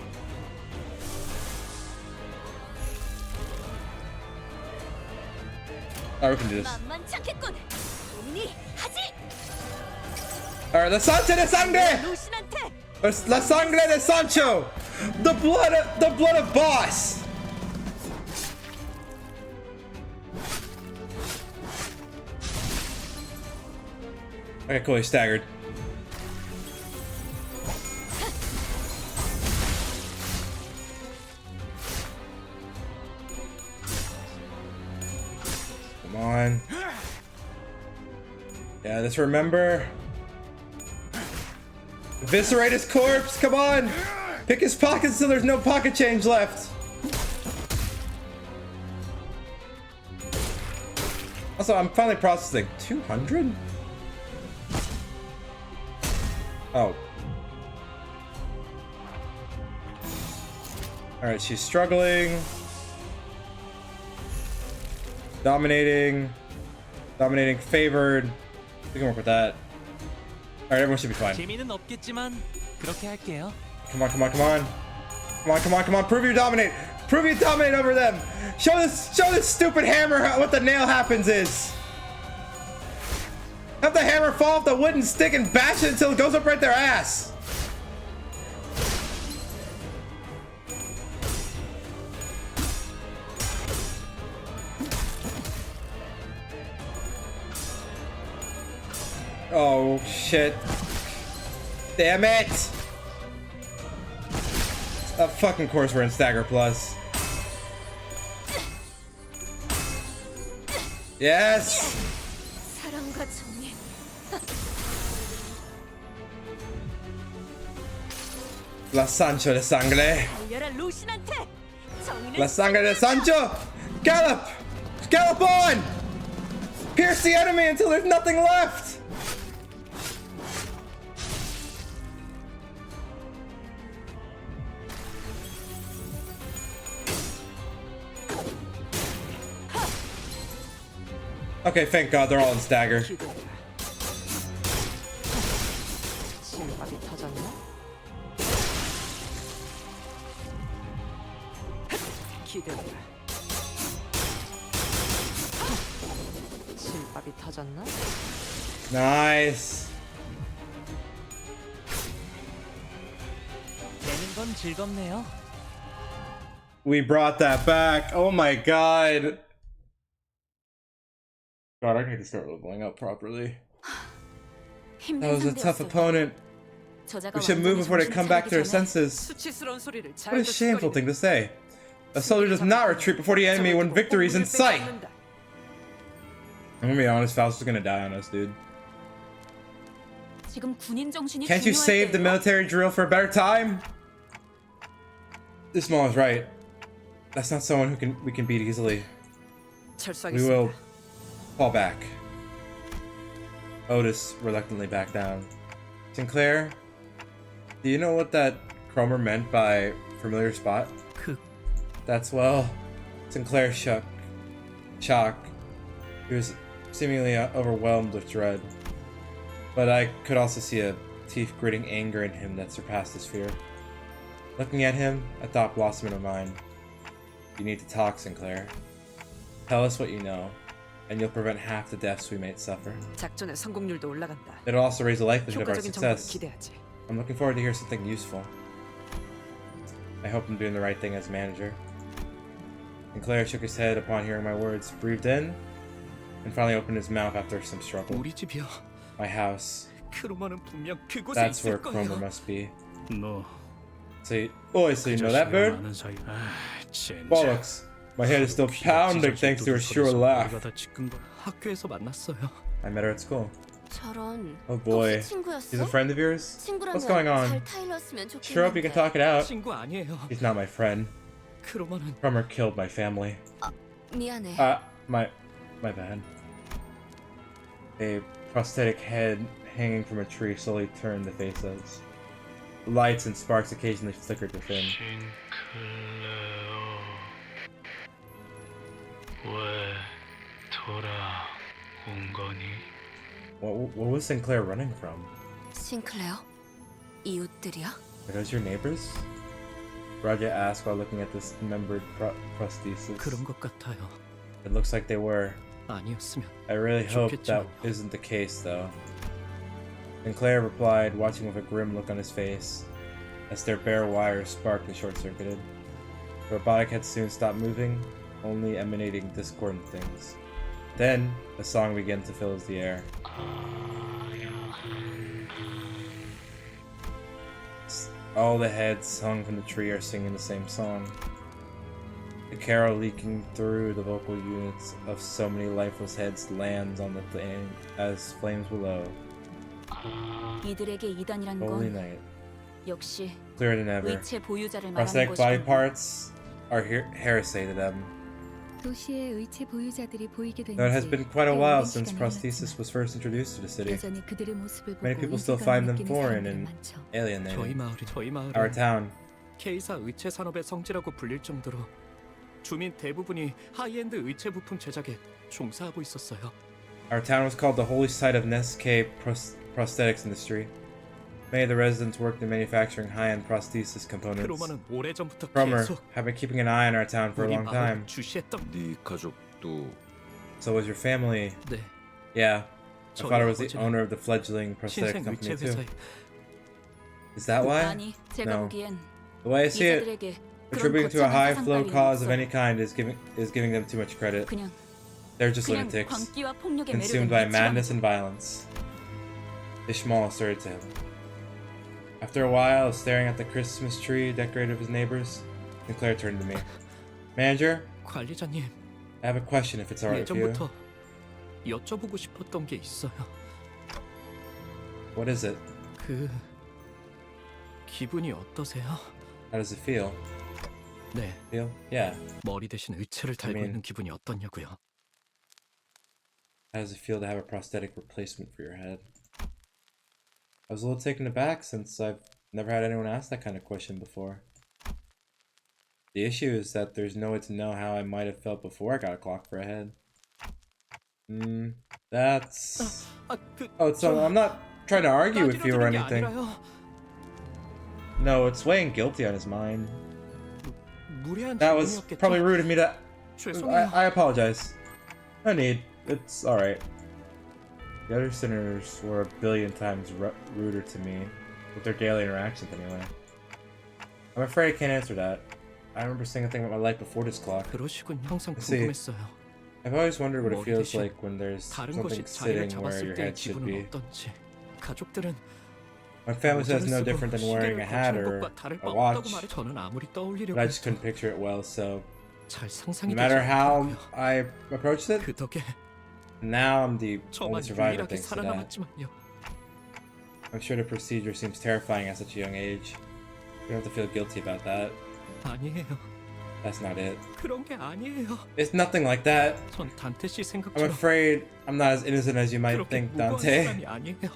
Alright, we can do this. 만만찮겠군. 니 하지. Alright, la sangre de sangre! 루신한테. La sangre de Sancho! The blood of boss! Okay, cool, he's staggered. Come on. Yeah, let's remember. Eviscerate his corpse, come on! Pick his pockets till there's no pocket change left. Also, I'm finally processing 200? Oh. Alright, she's struggling. Dominating. Dominating, favored. We can work with that. Alright, everyone should be fine. 재미는 없겠지만 그렇게 할게요. Come on, come on, come on. Come on, come on, come on. Prove you dominate. Prove you dominate over them. Show this stupid hammer what the nail happens is. Have the hammer fall off the wooden stick and bash it until it goes up right their ass. Oh shit. Damn it! Of fucking course we're in Stagger Plus. Yes! 사랑과 정의. La Sancho de Sangre. 달려라 루신한테. 정의는 La Sangre de Sancho! Gallop! Gallop on! Pierce the enemy until there's nothing left! Okay, thank God they're all in stagger. 실밥이 터졌나? 기대라. 실밥이 터졌나? Nice. 되는 건 즐겁네요. We brought that back. Oh my God. God, I need to start leveling up properly. That was a tough opponent. We should move before they come back to their senses. 수치스러운 소리를 What 잘 a shameful thing to say. A soldier does not retreat before the enemy when victory is in sight. I'm gonna be honest, Faust is gonna die on us, dude. 지금 군인 정신이 Can't you save the military drill for a better time? This Maul is right. That's not someone we can beat easily. We will fall back. Otis reluctantly backed down. Sinclair, do you know what that Cromer meant by familiar spot? That's well. Sinclair shook. Shock. He was seemingly overwhelmed with dread. But I could also see a teeth-gritting anger in him that surpassed his fear. Looking at him, a thought blossomed in my mind. You need to talk, Sinclair. Tell us what you know, and you'll prevent half the deaths we might suffer. 작전의 성공률도 올라간다. It'll also raise the likelihood of our 효과적인 정보를 success. 기대하지. I'm looking forward to hear something useful. I hope I'm doing the right thing as manager. Sinclair shook his head upon hearing my words, breathed in, and finally opened his mouth after some struggle. 우리 집이야. My house. 크로마는 분명 그곳에 That's 있을 where Cromer 거야. must be. 너 So you know that bird? 아는 사이. 아, 젠장. Bollocks. My head is still pounding thanks to her sure laugh. 우리가 다 지킨 걸 학교에서 만났어요. I met her at school. 저런. Oh boy. 혹시 친구였어? He's a friend of yours? 친구라면 What's going on? 잘 타일렀으면 좋겠는데. Sure hope you can talk it out. 친구 아니에요. He's not my friend. 크로마는 Cromer killed my family. 미안해. My bad. A prosthetic head hanging from a tree slowly turned to face us. Lights and sparks occasionally flickered within. 왜 What was Sinclair running from? 싱클레어? 이웃들이야? Are those your neighbors? Roger asked while looking at this dismembered prosthesis. 그런 것 같아요. It looks like they were. 아니었으면 I really hope that 좋겠지만요. isn't the case, though. Sinclair replied, watching with a grim look on his face, as their bare wires sparked and short-circuited. The robotic head soon stopped moving, only emanating discordant things. Then, a song began to fill the air. All the heads hung from the tree are singing the same song. The carol leaking through the vocal units of so many lifeless heads lands on the thing as flames below. 이들에게 이단이란 Holy 건 night. 역시 Clearer than ever. 의체 보유자를 말하는 Prosthetic body 것이군. parts are heresy to them. 도시의 의체 보유자들이 보이게 된 Though it has 지 been quite a 꽤 while 오랜 since 시간이 prosthesis was first introduced to the city. 여전히 그들의 모습을 Many 보고 people still 의지감을 find them 느끼는 foreign 사람들이 and 많죠. 저희 alienating. 마을은 Our town. K사 의체 산업의 성지라고 불릴 정도로 주민 대부분이 하이엔드 의체 부품 제작에 종사하고 있었어요. Our town was called the holy site of Nescape prosthetics industry. Many of the residents worked in manufacturing high-end prosthesis components. 크로마는 오래전부터 Cromer 계속 have been keeping an eye on our town for a 우리 long time. 마을을 주시했던. 네 가족도 So was your family. 네, Yeah. My 저희 father was the 아버지는 owner of the fledgling prosthetic 신생 의체 company too. 회사에 Is that why? 아니, 제가 No. 보기엔 The way I see it, 이자들에게 attributing to a 거창한 high flow 사상 cause of 따위는 any kind is giving them too much credit. 그냥 They're just 그냥 lunatics, 광기와 폭력에 consumed 매료된 by 미치광이. madness and violence. Ishmael asserted to him. After a while of staring at the Christmas tree decorated with his neighbors, Sinclair turned to me. Manager, 관리자님 I have a question if it's alright with you. 예전부터 여쭤보고 싶었던 게 있어요. What is it? 그 기분이 어떠세요? How does it feel? 네, Feel? Yeah. 머리 대신 의체를 달고 mean- 있는 기분이 어떠냐고요. How does it feel to have a prosthetic replacement for your head? I was a little taken aback since I've never had anyone ask that kind of question before. The issue is that there's no way to know how I might have felt before I got a clock for a head. That's... Oh, so I'm not trying to argue with you or anything. No, it's weighing guilty on his mind. 무례한 That was 질문이었겠죠? probably rude of me to... 죄송해요. I apologize. No need. It's alright. The other sinners were a billion times ruder to me, with their daily interactions anyway. I'm afraid I can't answer that. I remember saying a thing about my life before this clock. 그러시군. 항상 See. 궁금했어요. I've always wondered what it 머리 feels 대신 like when there's 다른 something 것이 자리를 sitting where your 잡았을 때의 head should 기분은 be. 어떤지. 가족들은 My family says 모자를 no 쓰고 different than wearing a hat 시계를 or 거치는 것과 다를 바 a 없다고 watch, 말해 저는 아무리 떠올리려고 but I just 해도 couldn't picture it well, so 잘 no 상상이 matter 되지 how 않더라고요. I approached it, 그 덕에 now I'm the only 저만 survivor 유일하게 thanks to that. 살아남았지만요. I'm sure the procedure seems terrifying at such a young age. You don't have to feel guilty about that. 아니에요. That's not it. 그런 게 아니에요. It's nothing like that. 전 단테 씨 I'm 생각처럼 afraid I'm not as innocent as you might 그렇게 think, 무거운 Dante. 사람이 아니에요.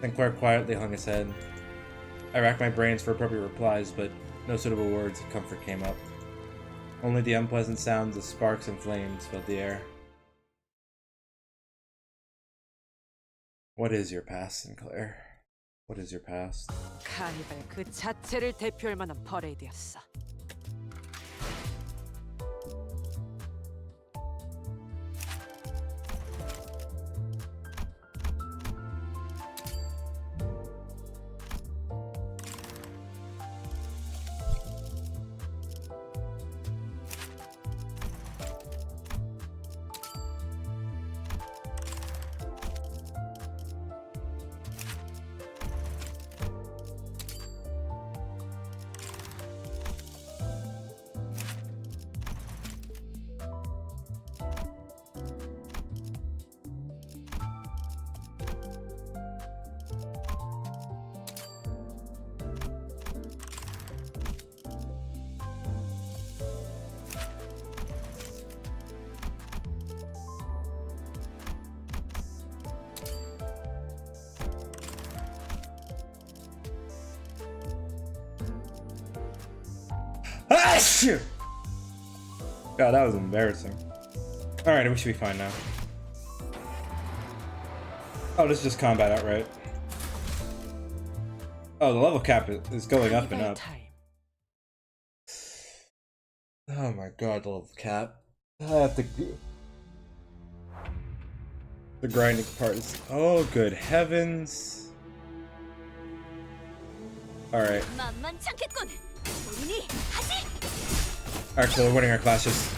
Sinclair quietly hung his head. I racked my brains for appropriate replies, but no suitable words of comfort came up. Only the unpleasant sounds of sparks and flames filled the air. What is your past, Sinclair? What is your past? 카니발 그 자체를 대표할 만한 퍼레이드였어. Ah, shoot! God, that was embarrassing. Alright, we should be fine now. Oh, this is just combat outright. Oh, the level cap is going up and up. Oh my god, the level cap. I have to... The grinding part is... Oh, good heavens. Alright. Alright, so we're winning our clashes.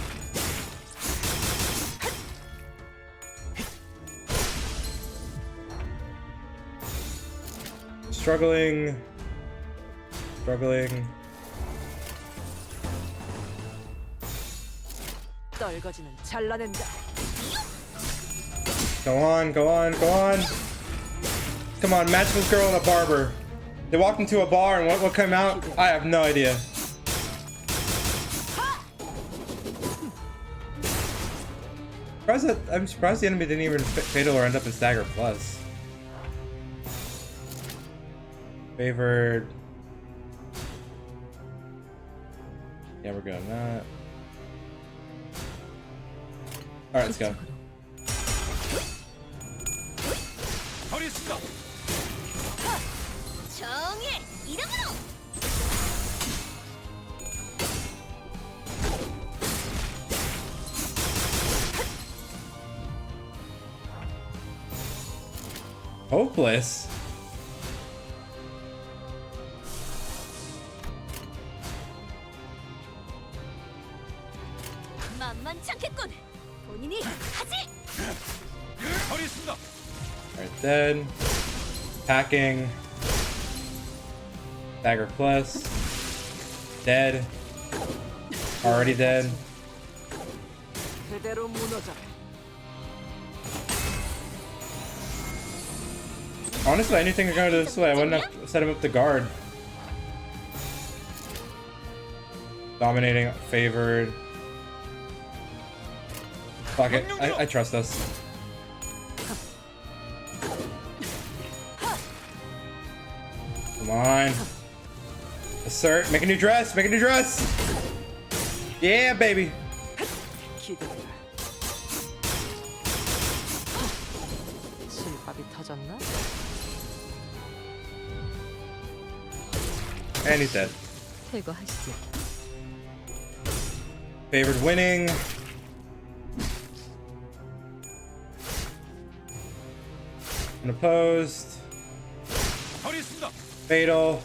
Struggling. 떨거지는 잘라낸다. Go on. Come on, match this girl and a barber. They walked into a bar and what came out? I have no idea. I'm surprised the enemy didn't even fatal or end up in stagger plus. Favored. Yeah, we're good on that. Alright, let's go. Hopeless. Alright, dead. Hacking. Dagger plus. Dead. Already dead. 그대로 무너져. Honestly, anything going to this way, I wouldn't have set him up to guard. Dominating, favored. Fuck it, I trust us. Come on. Assert, make a new dress, Yeah, baby. 기대된다. 실밥이 터졌나? And he's dead. 퇴거하시지. Favored winning. Unopposed. Fatal.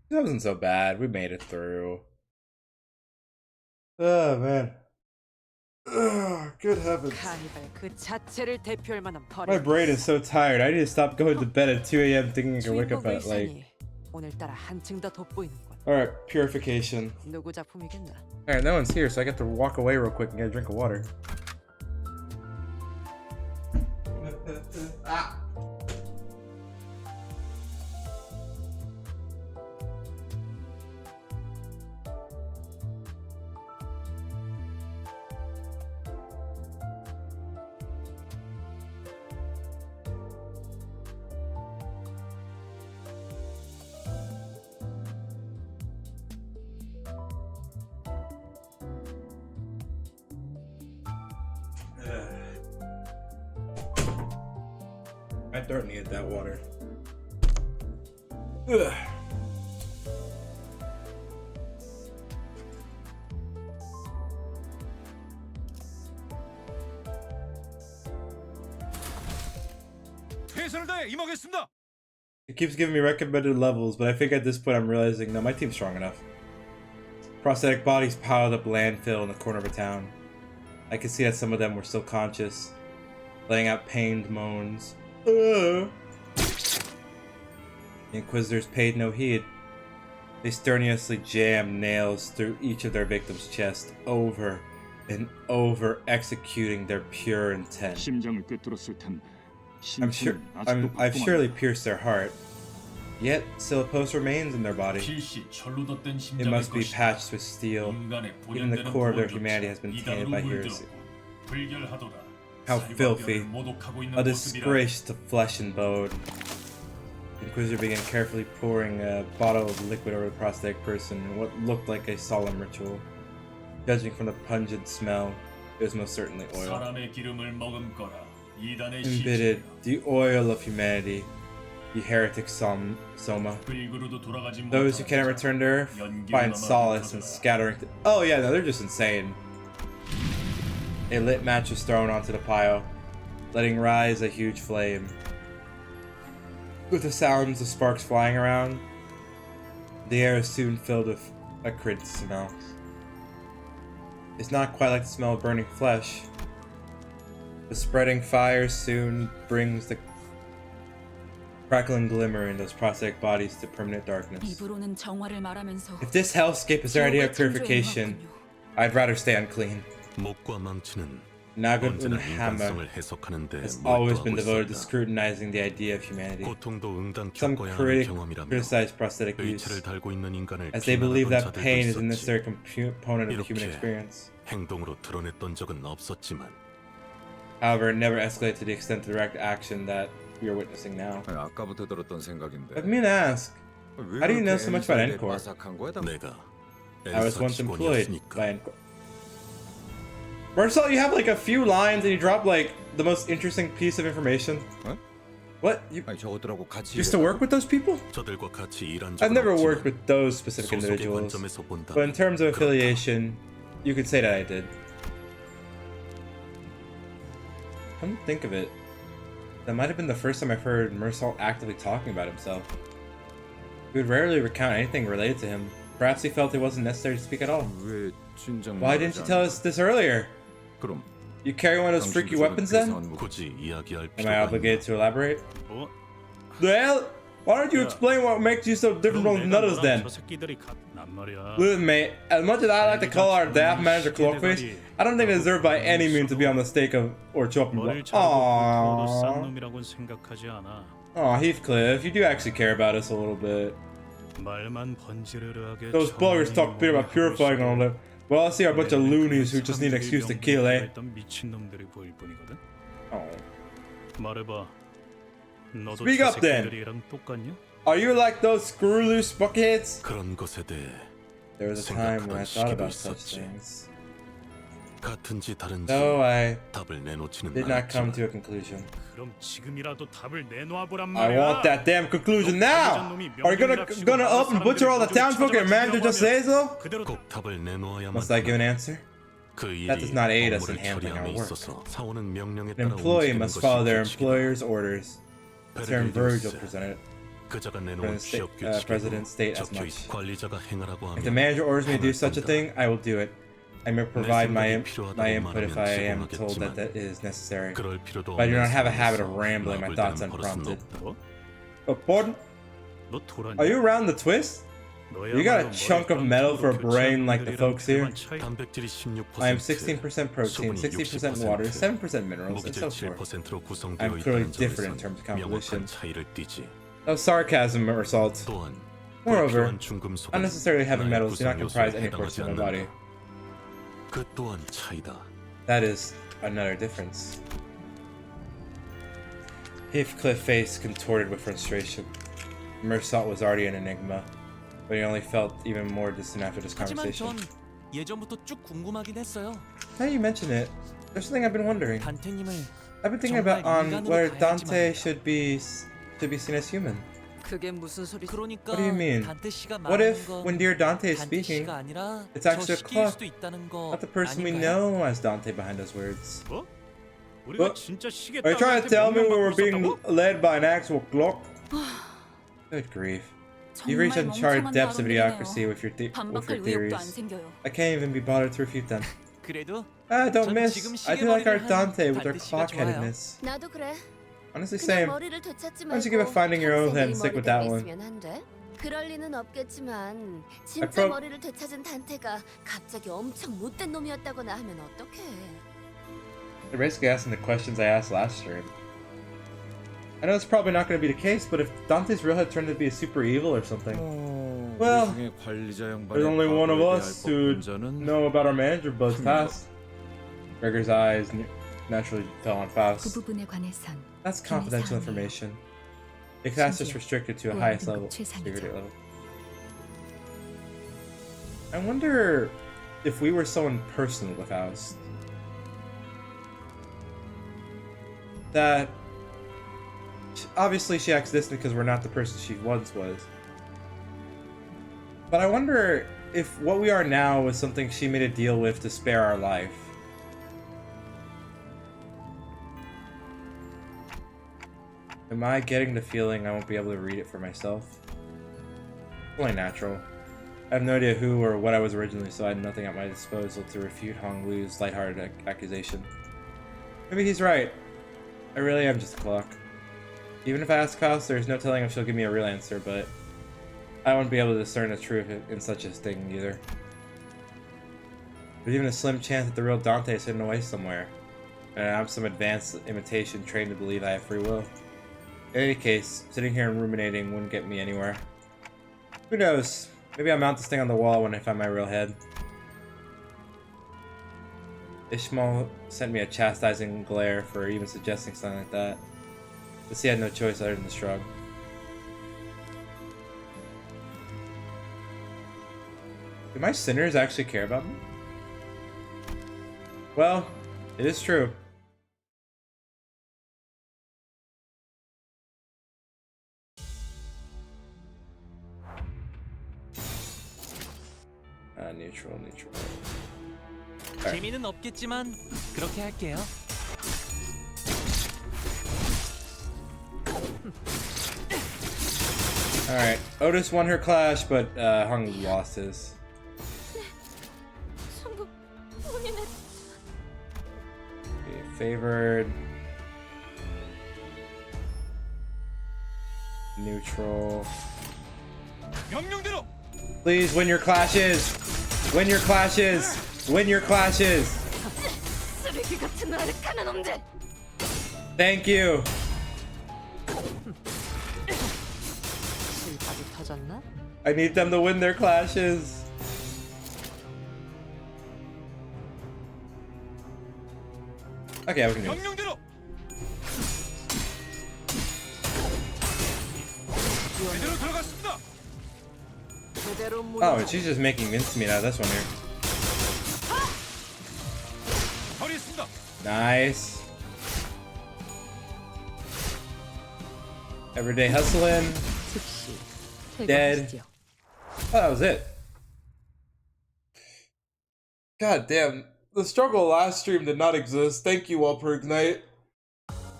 That wasn't so bad. We made it through. Oh man. Oh, good heavens. 그 자체를 대표할 만한 My brain is so tired. I need to stop going to bed at 2 a.m. thinking I can wake up at like... 오늘따라 한층 더 돋보이는군. Alright, purification. 누구 작품이겠나? Alright, no one's here, so I get to walk away real quick and get a drink of water. Ah. My throat needed that water. Ugh. It keeps giving me recommended levels, but I think at this point I'm realizing, no, my team's strong enough. Prosthetic bodies piled up landfill in the corner of a town. I could see that some of them were still conscious, letting out pained moans. The Inquisitors paid no heed. They strenuously jammed nails through each of their victims' chest, over and over, executing their pure intent. I've surely pierced their heart. Yet, still a post remains in their body. It must be patched with steel. Even the core of their humanity has been tainted by heresy. How filthy. A disgrace to flesh and bone. The Inquisitor began carefully pouring a bottle of liquid over the prosthetic person in what looked like a solemn ritual. Judging from the pungent smell, it was most certainly oil. Embittered, the oil of humanity, the heretic Soma. Those who cannot return to Earth find solace in scattering. Oh yeah, no, they're just insane. A lit match was thrown onto the pile, letting rise a huge flame. With the sounds of sparks flying around, the air is soon filled with acrid smell. It's not quite like the smell of burning flesh. The spreading fire soon brings the crackling glimmer in those prosthetic bodies to permanent darkness. 입으로는 정화를 말하면서 If this hellscape is their idea of purification, I'd rather stay unclean. 목과 망치는 Nagun 언제나 Hammer 인간성을 해석하는 데 has always been 몰두하고 devoted to 있었다. scrutinizing the idea of humanity. 고통도 응당 Some 겪어야 하는 critics 경험이라며 criticize prosthetic use, 의체를 달고 있는 인간을 as they believe 비난하던 that pain is a 자들도 necessary 있었지. component of the human 이렇게 experience. 행동으로 드러냈던 적은 없었지만 However, it never escalated to the extent of direct action that we are witnessing now. 아까부터 들었던 생각인데. Let me ask, how do you know so much about Encore? 내가 I was 엘사 once employed 직원이었으니까. by Encore. Marcel, you have like a few lines and you drop like the most interesting piece of information. What? What? You 아니 저것들하고 같이 used to work with those people? 저들과 같이 일한 I've 적은 never 없지만 worked with those specific 소속의 individuals. 관점에서 본다. But in terms of affiliation, you could say that I did. Come to think of it, that might have been the first time I've heard Mersal actively talking about himself. He would rarely recount anything related to him. Perhaps he felt it wasn't necessary to speak at all. 왜 진작 Why didn't you tell us this earlier? 그럼 You carry one of those freaky weapons then? 굳이 이야기할 Am I 필요가 obligated 있나? to elaborate? 뭐? The hell? Why don't you explain what makes you so different from others then? 저 새끼들이 난 말이야. Listen, mate, as much as I like to call our daft manager colloquially, I don't think they deserve by any means to be on the stake of or chopping block. 머리를 자르고 싼 Aww. 놈이라고는 생각하지 않아. Aw, Heathcliff, you do actually care about us a little bit. 말만 번지르르하게 Those buggers talk bit about purifying and all that. Well, I see are a bunch of loonies who just need an excuse to kill, eh? 미친놈들이 보일 뿐이거든. Oh. 말해봐. 너도 Speak 저 up, then. 새끼들이랑 똑같냐? Are you like those screw loose bucketheads? 그런 것에 대해 There was a time when I thought 생각하던 about 시기도 such 있었지. things. 같은지 다른지 Though I 답을 내놓지는 did not come 않았지만 to a conclusion. 그럼 지금이라도 답을 내놔 보란 I 말이야. want that damn conclusion now! Are you gonna up and butcher all the townsfolk and manager just say so? 그대로 꼭 답을 내놓아야만 Must I give an answer? 그 일이 That does not aid us in 업무를 handling our 처리함에 work. 있어서 사오는 명령에 An 따라 employee 움직이는 must 것이 follow their 규칙이다. employer's orders. Term Virgil 베르디우스, presented. 그자가 내놓은 President 취업 state- President state 규칙이고 as 적혀 much. 관리자가 행하라고 하면 If the manager orders me to do such a 행할 thing, I will do it. I may provide my input if I am 말하면 told that 제공하겠지만 that is necessary. 그럴 필요도 But I do not 없는 have a habit of 상황에서 rambling my thoughts 나불대는 버릇은 unprompted. 없다. 뭐? Oh, pardon? 너 도라니? Are you around the twist? You got a chunk of metal for a brain like the folks here? 단백질이 16%, I am 16% protein, 60% water, 7% minerals, and 무기질 so forth. 7%로 구성되어 I'm clearly 있다는 different in 점에선 terms of composition. 명확한 차이를 띠지. No sarcasm or assault. 또한 Moreover, 불필요한 중금속은 unnecessarily heavy 나의 metals do not 구성 comprise 요소에 any 해당하지 portion of my body. 않는다. 그 또한 차이다. That is another difference. Heathcliff's face contorted with frustration. Mersalt was already an enigma, but he only felt even more distant after this 하지만 conversation. 전 예전부터 쭉 궁금하긴 했어요. Now you mention it, there's something I've been wondering. 단테님을 I've been thinking about 정말 on 인간으로 whether 봐야지 Dante 말이야. should be seen as human. 그게 무슨 소리? 그러니까 What do you mean? 단테 씨가 What 말하는 if, 건 when dear Dante is 단테 speaking, 씨가 아니라 it's 저 actually a 시기일 clock, 수도 있다는 거 not the person we 아닌가요? know as Dante behind those words? 뭐? 우리가 What? 진짜 시계 Are you trying to tell me we were being 있었다고? led by an actual clock? Good grief. You've reached 정말 uncharted 멍청한 depths of 발언들이네요. idiocracy with your 반박할 의욕도 안 theories. 생겨요. I can't even be bothered to refute them. 그래도 Don't 전 miss. 지금 I do like our 시계머리를 Dante 한 with their 단테 씨가 clock-headedness. 나도 그래. Honestly, 그냥 same. 머리를 되찾지 Why don't you give it 말고 finding your own 평생 head 이 and stick with 머리대로 that one? 있으면 안 돼? 그럴 리는 없겠지만 진짜 prob- 머리를 되찾은 단테가 갑자기 엄청 못된 놈이었다거나 하면 어떡해. They're basically asking the questions I asked last stream. I know it's probably not going to be the case, but if Dante's real head turned out to be a super evil or something, well, there's only one of us who know about our manager Buzz Fast. Gregor's eyes naturally fell on 그 Faust. 부분에 관해선 That's confidential information. The class is restricted to a highest level 최상이죠. security level. I wonder if we were someone personal with Faust. That obviously she acts distant because we're not the person she once was. But I wonder if what we are now was something she made a deal with to spare our life. Am I getting the feeling I won't be able to read it for myself? It's only natural. I have no idea who or what I was originally, so I had nothing at my disposal to refute Hong Lu's lighthearted accusation. Maybe he's right. I really am just a clock. Even if I ask Faust, there's no telling if she'll give me a real answer, but I won't be able to discern the truth in such a thing either. There's even a slim chance that the real Dante is hidden away somewhere, and I'm some advanced imitation trained to believe I have free will. In any case, sitting here and ruminating wouldn't get me anywhere. Who knows? Maybe I'll mount this thing on the wall when I find my real head. Ishmael sent me a chastising glare for even suggesting something like that. But he had no choice other than to shrug. Do my sinners actually care about me? Well, it is true. Neutral. 재미는 없겠지만 그렇게 할게요. Alright, Otis won her clash, but Hung lost his. 전부 본인의 Okay, favored. Neutral. 명령대로. Please win your clashes! Win your clashes! Win your clashes! 쓰레기 같은 아늑한 놈들. Thank you! 실밥이 터졌나? I need them to win their clashes. Okay, we can do this. 명령대로. 제대로 들어갔습니다. 제대로 Oh, and she's just making mincemeat out of this one here. 처리했습니다. Nice. Everyday hustling. 즉시 Dead. 퇴근하시죠. Oh, that was it. God damn. The struggle last stream did not exist. Thank you, Walpurgis.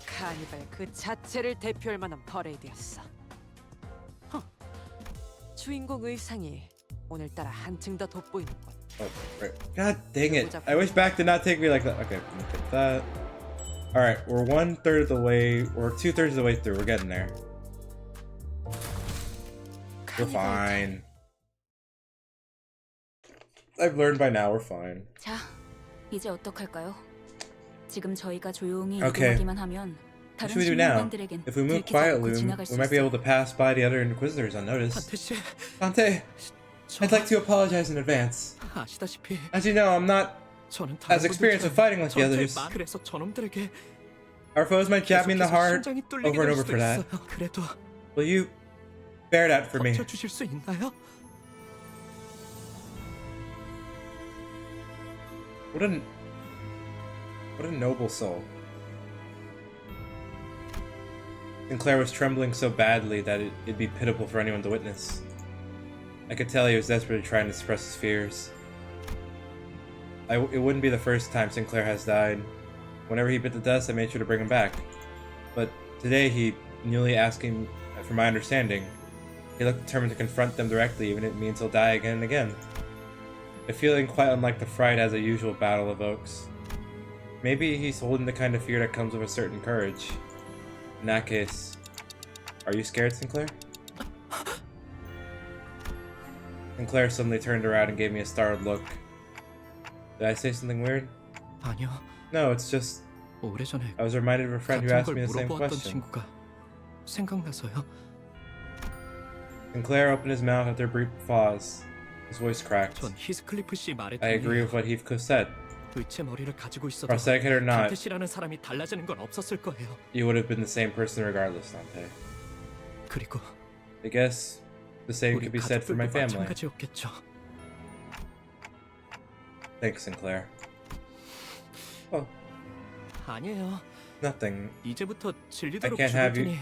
카니발 그 자체를 대표할 만한 퍼레이드였어. 주인공 의상이 오늘따라 한층 더 돋보이는군. Oh, right. God dang it. I wish back did not take me like that. Okay, look at that. Alright, we're 1/3 of the way, or 2/3 of the way through. We're getting there. We're fine. I've learned by now, we're fine. 자, 이제 어떡할까요? 지금 저희가 조용히 Okay. 이동하기만 하면 What 다른 should we do now? 신문관들에겐 If we move 들키지 않고 quietly, 지나갈 수 we might be able 있어요. to pass by the other Inquisitors unnoticed. 한태 씨, Dante, I'd like to apologize in advance. 아시다시피 As you know, I'm not 저는 as experienced with fighting like the others. 그래서 저놈들에게 Our foes might jab me in the heart 심장이 over 뚫리게 and 될 over 수도 for that. 있어요. 그래도 Will you bear that for me? 버텨주실 수 있나요? What a noble soul. Sinclair was trembling so badly that it'd be pitiable for anyone to witness. I could tell he was desperately trying to suppress his fears. It wouldn't be the first time Sinclair has died. Whenever he bit the dust, I made sure to bring him back. But today he, newly asking for my understanding, he looked determined to confront them directly, even if it means he'll die again and again. A feeling quite unlike the fright as a usual battle evokes. Maybe he's holding the kind of fear that comes with a certain courage. In that case, are you scared, Sinclair? Sinclair suddenly turned around and gave me a startled look. Did I say something weird? 아니요. No, it's just 오래전에 I was reminded of a friend who 같은 asked 걸 me the same 물어보았던 question. 친구가 생각나서요. Sinclair opened his mouth after a brief pause. His voice cracked. 전 히스클리프 씨 말에 I agree with what Heathcliff said. 의체 머리를 가지고 있어도 Prosthetic head or not, 한태 씨라는 사람이 달라지는 건 없었을 거예요. you would have been the same person regardless, Dante. 그리고 I guess the same 우리 could be said for my 가족들도 family. 마찬가지였겠죠. Thanks, Sinclair. Oh, 아니에요. nothing. 이제부터 I 질리도록 can't 죽을 have you. 테니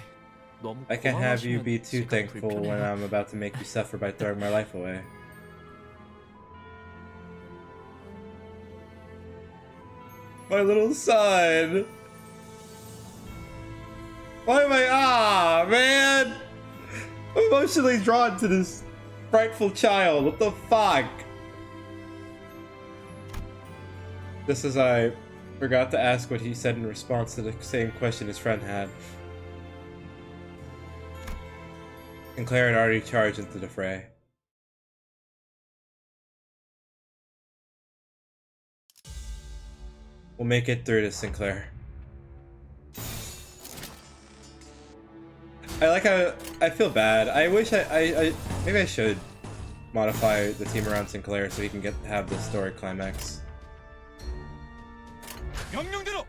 너무 I can't have you 고마워하시면 be too 제가 thankful when 불편해요. I'm about to make you suffer by throwing my life away. My little son! Why am I? Man! I'm emotionally drawn to this frightful child. What the fuck? Just as I forgot to ask what he said in response to the same question his friend had. Sinclair had already charged into the fray. We'll make it through this, Sinclair. I like how I feel bad. I wish I maybe I should modify the team around Sinclair so he can have the story climax. 명령대로.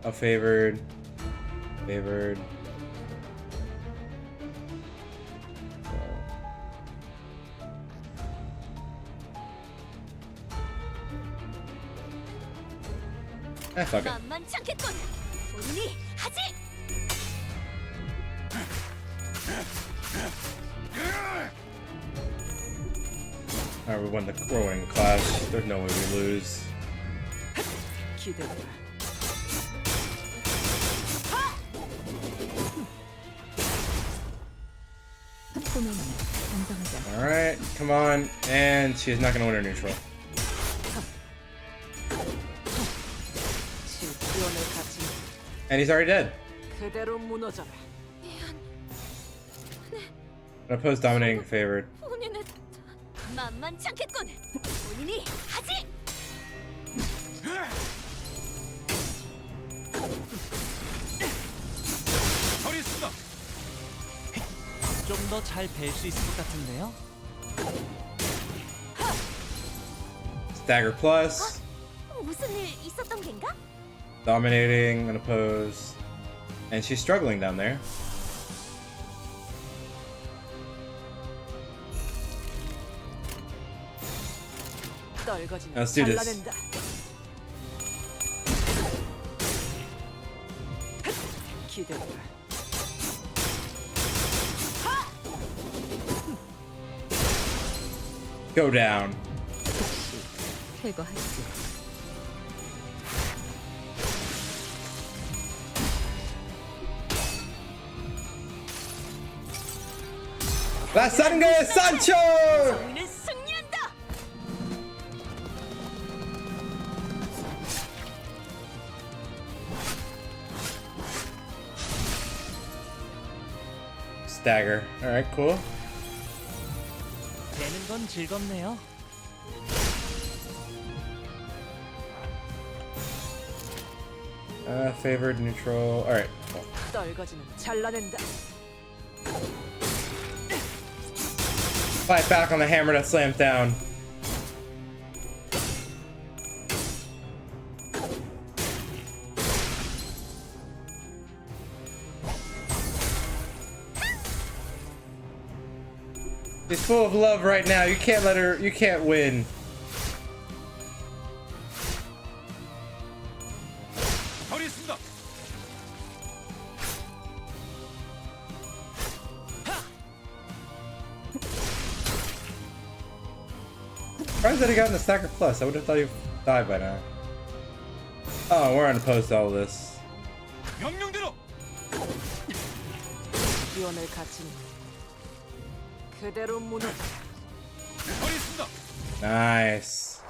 A favored. Fuck it. 만만치 않겠군. 본인이 하지. Alright, we won the clash. There's no way we lose. 기대돼. Alright, come on. And she's not gonna win her neutral. 질병을 가진 And he's already dead. 그대로 무너져라. Gonna oppose dominating favored. 본인은 만만치 않겠군. 본인이 하지. 저리 있습니다. 좀 더 잘 뵐 수 있을 것 같은데요? Stagger plus. 무슨 일 있었던 겐가? Dominating, unopposed. And she's struggling down there. 떨거지는 Let's do this. 잘라낸다. 기대돼. Go down. 제거할게. La sangre Sancho! 우리는 승리한다. Stagger. Alright, cool. 되는 건 즐겁네요. Favored, neutral. Alright, cool. 떨거지는 잘라낸다. Fight back on the hammer that slammed down. She's full of love right now. You can't let her. You can't win. 저리 있습니다. Surprised that he got in the Stagger Plus. I would have thought he'd die by now. Oh, we're unopposed to all this. 명령대로. 기원을 갖춘 그대로 무너져. 저리 있습니다. Nice.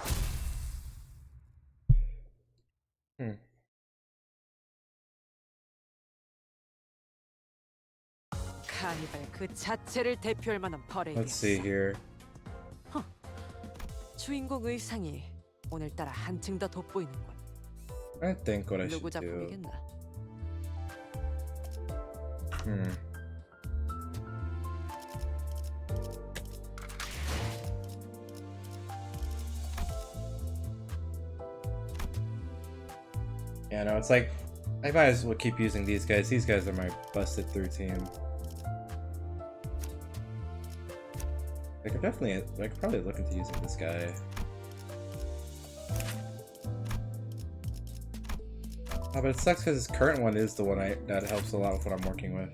카니발 그 자체를 대표할 만한 Let's see 퍼레이드였어. here. 주인공 의상이 오늘따라 한층 더 돋보이는군. I think what I 누구 should do. 작품이겠나? Yeah, no, it's like I might as well keep using these guys. These guys are my busted through team. I could probably look into using this guy. Oh, but it sucks because his current one is the one that helps a lot with what I'm working with.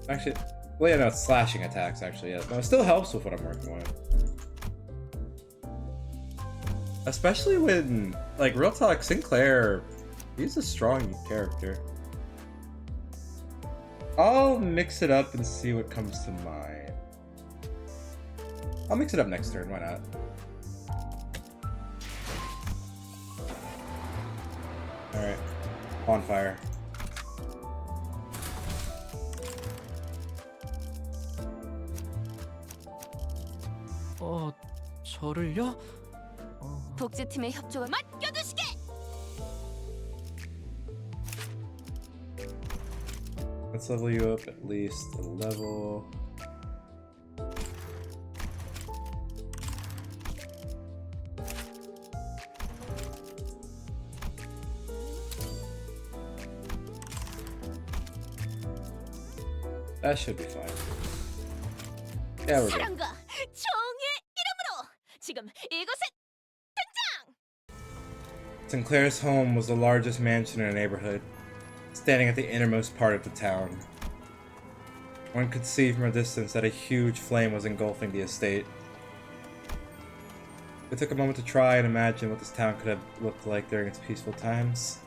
Actually, well, yeah, no, it's slashing attacks, actually, yeah. No, it still helps with what I'm working with. Especially when, like, real talk, Sinclair, he's a strong character. I'll mix it up and see what comes to mind. I'll mix it up next turn, why not? Alright, bonfire. 저를요? 독재팀의 협조가 맡겨두시게. Let's level you up at least a level. That should be fine. Yeah, we're good. 사랑과 정의 이름으로 지금 이곳에 등장. Sinclair's home was the largest mansion in the neighborhood, standing at the innermost part of the town. One could see from a distance that a huge flame was engulfing the estate. We took a moment to try and imagine what this town could have looked like during its peaceful times.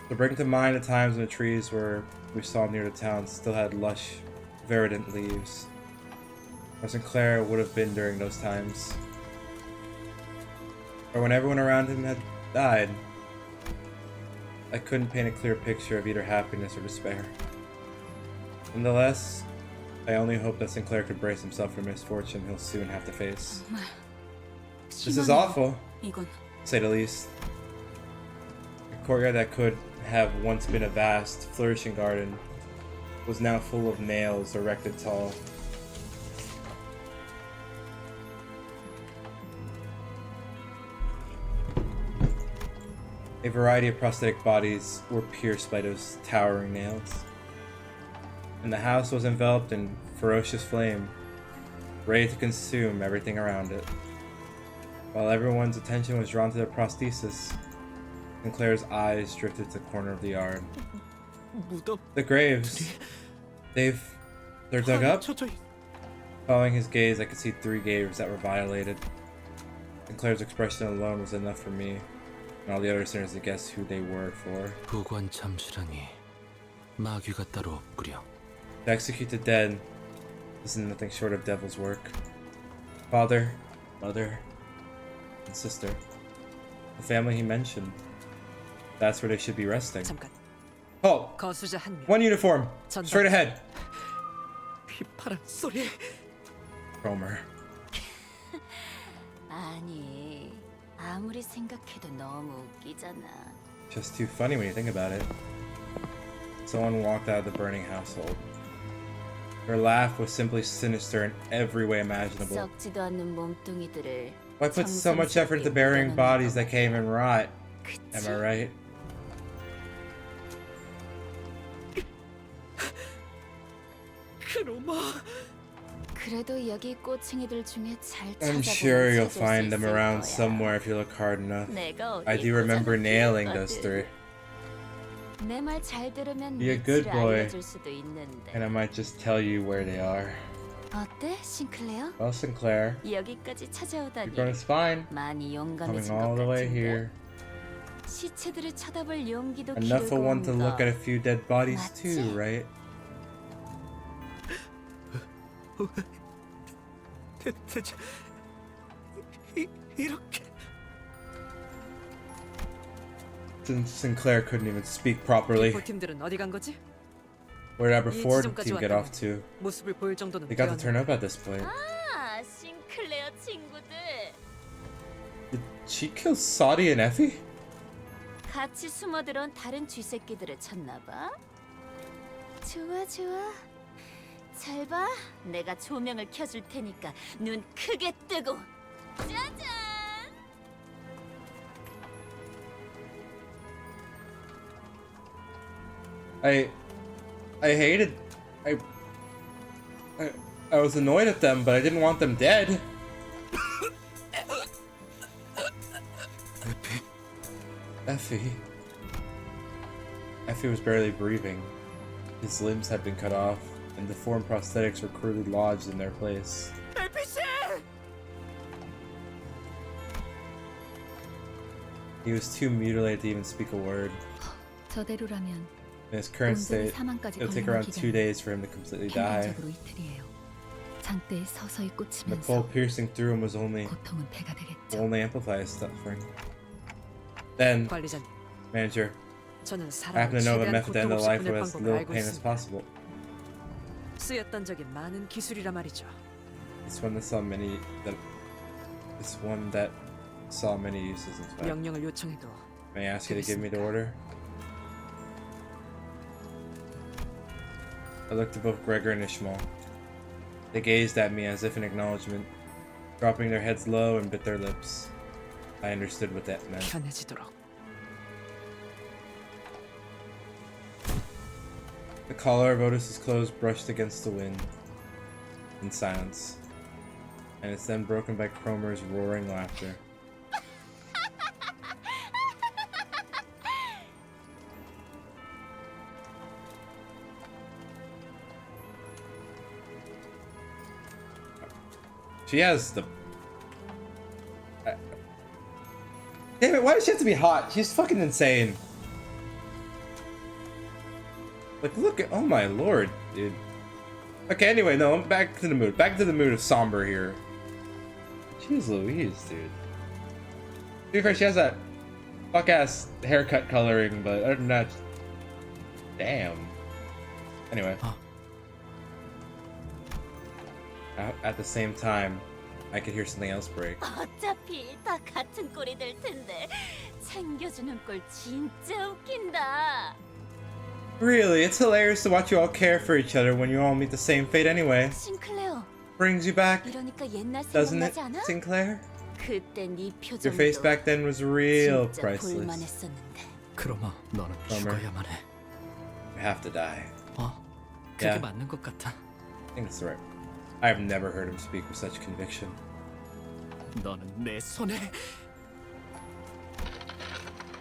To bring to mind the times when the trees we saw near the town still had lush, verdant leaves, where Sinclair would have been during those times. Or when everyone around him had died. I couldn't paint a clear picture of either happiness or despair. Nonetheless, I only hope that Sinclair could brace himself for misfortune he'll soon have to face. This is awful, to say the least. A courtyard that could have once been a vast, flourishing garden was now full of nails erected tall. A variety of prosthetic bodies were pierced by those towering nails, and the house was enveloped in ferocious flame, ready to consume everything around it. While everyone's attention was drawn to the prosthesis, Sinclair's eyes drifted to the corner of the yard. The graves. They're dug up? Following his gaze, I could see 3 graves that were violated. Sinclair's expression alone was enough for me, and all the other sinners to guess who they were for. 부관 참수라니 마귀가 따로 없구려. To execute the dead is nothing short of devil's work. Father, mother, and sister. The family he mentioned. That's where they should be resting. 잠깐. Oh! 거수자 한 명. One uniform! Straight ahead! 휘파람 소리. Cromer. 아니, 아무리 생각해도 너무 웃기잖아. Just too funny when you think about it. Someone walked out of the burning household. Her laugh was simply sinister in every way imaginable. 썩지도 않는 몸뚱이들을 Why put so much effort into burying bodies that can't even rot? Am I right? 그놈아. 그래도 여기 꼬챙이들 중에 잘 I'm 찾아보면 sure you'll 찾을 수 find them 있을 around 거야. somewhere if you look hard enough. 내가 I 어디 do remember 보자고 nailing those 그랬거든. 3. 내 말 잘 들으면 Be a good 위치를 boy. 알려줄 수도 있는데. And I might just tell you where they are. 어때, 싱클레어? Well, Sinclair, 여기까지 찾아오다니 you're going spine. 많이 Coming 용감해진 all 것 the way 같은데. here. 시체들을 쳐다볼 용기도 Enough for 기르고 one to 온 look 거. at a few dead bodies 맞지? too, right? 대체 이렇게. Since Sinclair couldn't even speak properly. 팀들은 어디 간 거지? Where did our before 지점까지 team get 왔다니. off to? 모습을 보일 정도는 They got to 되었네. turn up at this point. 아, 싱클레어 친구들. Did she kill Saudi and Effie? 같이 숨어들어온 다른 쥐새끼들을 쳤나봐. 좋아 좋아. 잘 봐. 내가 조명을 켜줄 테니까 눈 크게 뜨고. 짜잔. I hated. I was annoyed at them, but I didn't want them dead. Effie. Effie was barely breathing. His limbs had been cut off, and deformed prosthetics were crudely lodged in their place. He was too mutilated to even speak a word. 저대로라면 In his current state, it'll take around 2 days for him to completely die. 평균적으로 이틀이에요. 장대에 서서히 The 꽂히면서 pole piercing through him was only 고통은 배가 되겠죠. will only amplify his suffering. Then, 관리자님, manager, 저는 I 사람을 happen to know the 최대한 method to end 고통 the 없이 life 보낼 with as 방법을 little 알고 pain as 있습니다. possible. 쓰였던 적이 많은 기술이라 말이죠. It's one that saw many uses in fact. 명령을 요청해도 May I ask you to give me the order? I looked at both Gregor and Ishmael. They gazed at me as if in acknowledgement, dropping their heads low and bit their lips. I understood what that meant. 편해지도록. The collar of Otis's clothes brushed against the wind in silence, and it's then broken by Cromer's roaring laughter. She has the... Damn it, why does she have to be hot? She's fucking insane. Like, look at... Oh my lord, dude. Okay, anyway, no, I'm back to the mood. Back to the mood of somber here. Jeez Louise, dude. To be fair, she has that fuck-ass haircut coloring, but other than that... Damn. Anyway. At the same time, I could hear something else break. 어차피 다 같은 꼴이 될 텐데 챙겨주는 꼴 진짜 웃긴다. Really, it's hilarious to watch you all care for each other when you all meet the same fate anyway. 싱클레어, Brings you back, 이러니까 옛날 doesn't it, 생각나지 않아? Sinclair? 그때 네 Your face 표정도 back then was real 진짜 priceless. 볼만했었는데. 크로마, 너는 Cromer. 죽어야만 해. You have to die. 그게 Yeah. 맞는 것 같아. I think that's right. I've never heard him speak with such conviction. 너는 내 손에.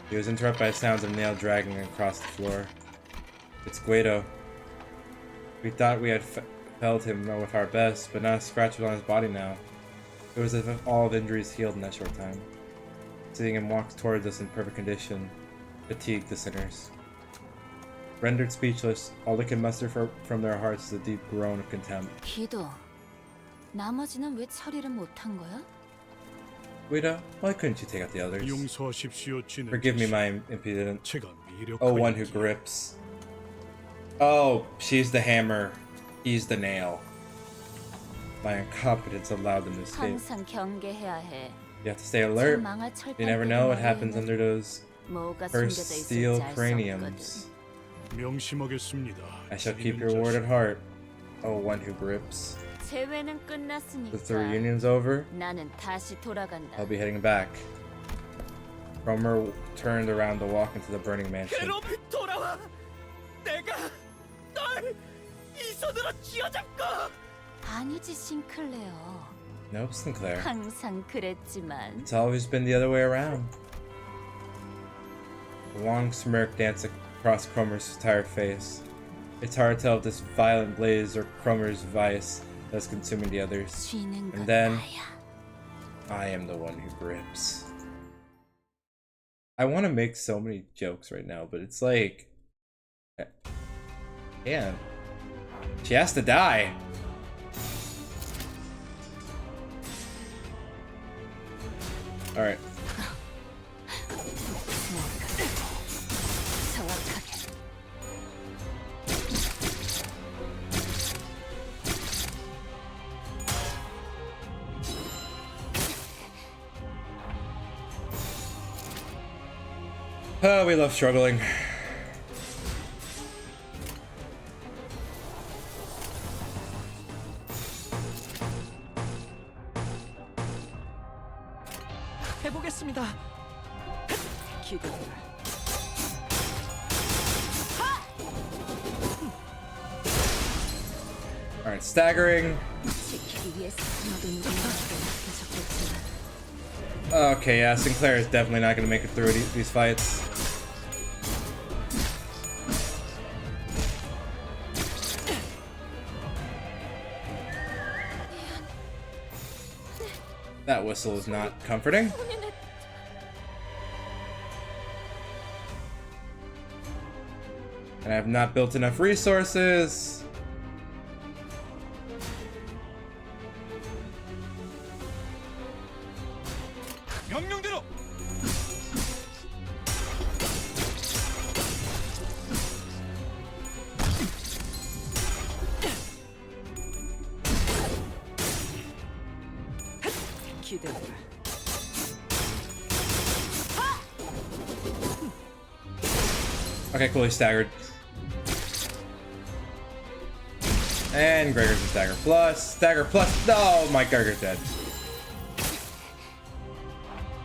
He was interrupted by sounds of nail dragging across the floor. It's Guido. We thought we had felled him with our best, but not a scratch was on his body now. It was as if all of injuries healed in that short time. Seeing him walk towards us in perfect condition fatigued the sinners. Rendered speechless, all they could muster from their hearts is a deep groan of contempt. 기도, 나머지는 왜 처리를 못한 거야? Guido, why couldn't you take out the others? 용서하십시오, 진행. Forgive me my impudence. 제가 Oh, one who grips. Oh, she's the hammer. He's the nail. My incompetence allowed them to escape. 항상 경계해야 해. You have to stay alert. 망할 철판 You never know what happens under those 뭐가 cursed 숨겨져 steel 있을지 알 수 craniums. 없거든. 명심하겠습니다. I shall keep your word at heart. Oh, one who grips. 재회는 Since the 끝났으니까 reunion's over, 나는 다시 돌아간다. I'll be heading back. Cromer turned around to walk into the burning mansion. 크롬이 돌아와. 내가 널 이 손으로 쥐어잡고. 아니지, 싱클레어. Nope, Sinclair. 항상 그랬지만. It's always been the other way around. A long smirk danced across Cromer's tired face. It's hard to tell if this violent blaze or Cromer's vice that's consuming the others. 쥐는 건 And then, 나야. I am the one who grips. I want to make so many jokes right now, but it's like... Yeah. She has to die. Alright. 정확하게. Oh, we love struggling. 해보겠습니다. 기도를. Alright, staggering. 지키기 위해서 너도 누군가에게 계속했지만 Okay, yeah, Sinclair is definitely not gonna make it through these fights. That whistle is not comforting. And I have not built enough resources. 명령대로. 기대해라. Okay, cool, he's staggered. And Gregor's a stagger plus. Stagger plus. No, my Gregor's dead.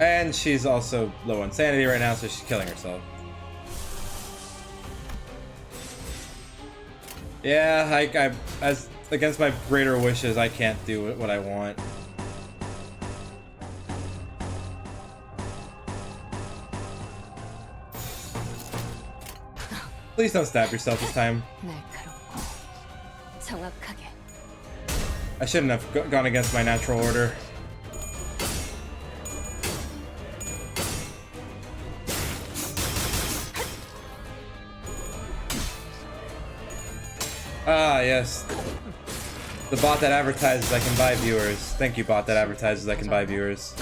And she's also low on sanity right now, so she's killing herself. Yeah, I as against my greater wishes, I can't do what I want. Please don't stab yourself this time. 날카롭고 정확하게 I shouldn't have gone against my natural order. Ah, yes. The bot that advertises I can buy viewers. Thank you, bot that advertises I can buy viewers.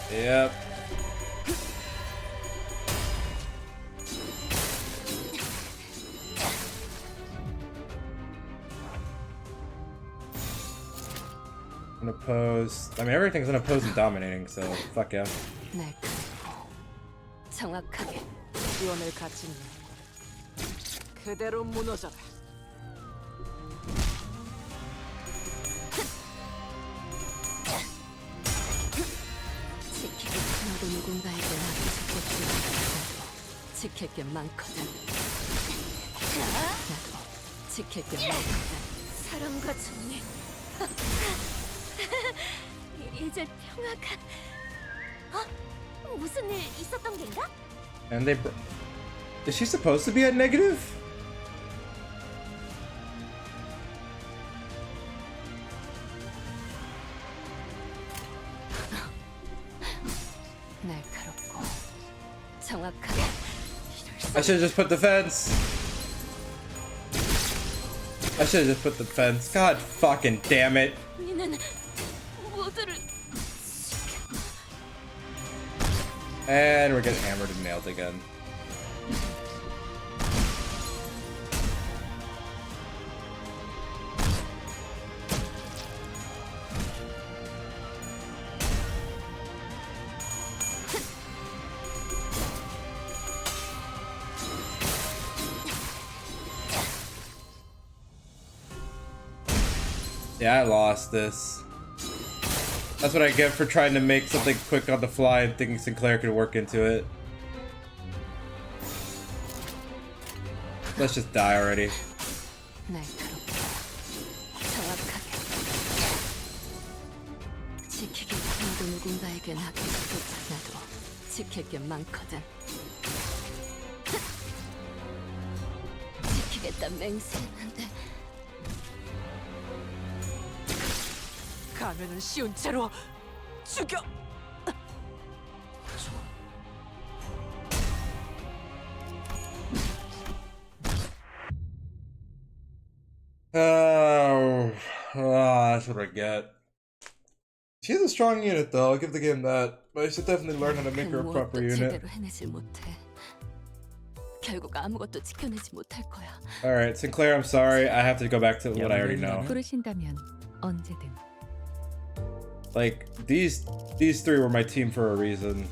Yep. Unopposed. I mean, everything's unopposed and dominating, so fuck yeah. 날카롭고 정확하게 지원을 갖춘 그대로 무너져라. 지키기 너도 누군가에게 나를 지켰지만 나도 지킬 게 많거든. 나도 지킬 게 많거든. 사랑과 정리. 이제 평화가. 무슨 일 있었던 겐가? And they. Is she supposed to be at negative? 날카롭고 정확하게. I should have just put the fence. I should have just put the fence. God fucking damn it. 우리는 모두를 And we're getting hammered and nailed again. Yeah, I lost this. That's what I get for trying to make something quick on the fly and thinking Sinclair could work into it. Let's just die already. 날카롭고 정확하게. 지키기 너도 누군가에게 나게 나도 지킬 게 많거든. 지키겠다 맹세했는데. 가면은 쉬운 채로 죽여. Oh, that's what I get. She has a strong unit though, I'll give the game that. But I should definitely learn how to make her a proper unit. 제대로 해내질 못해. 결국 아무것도 지켜내지 못할 거야. Alright, Sinclair, I'm sorry. I have to go back to what I already know. 부르신다면 언제든. Like, these three were my team for a reason.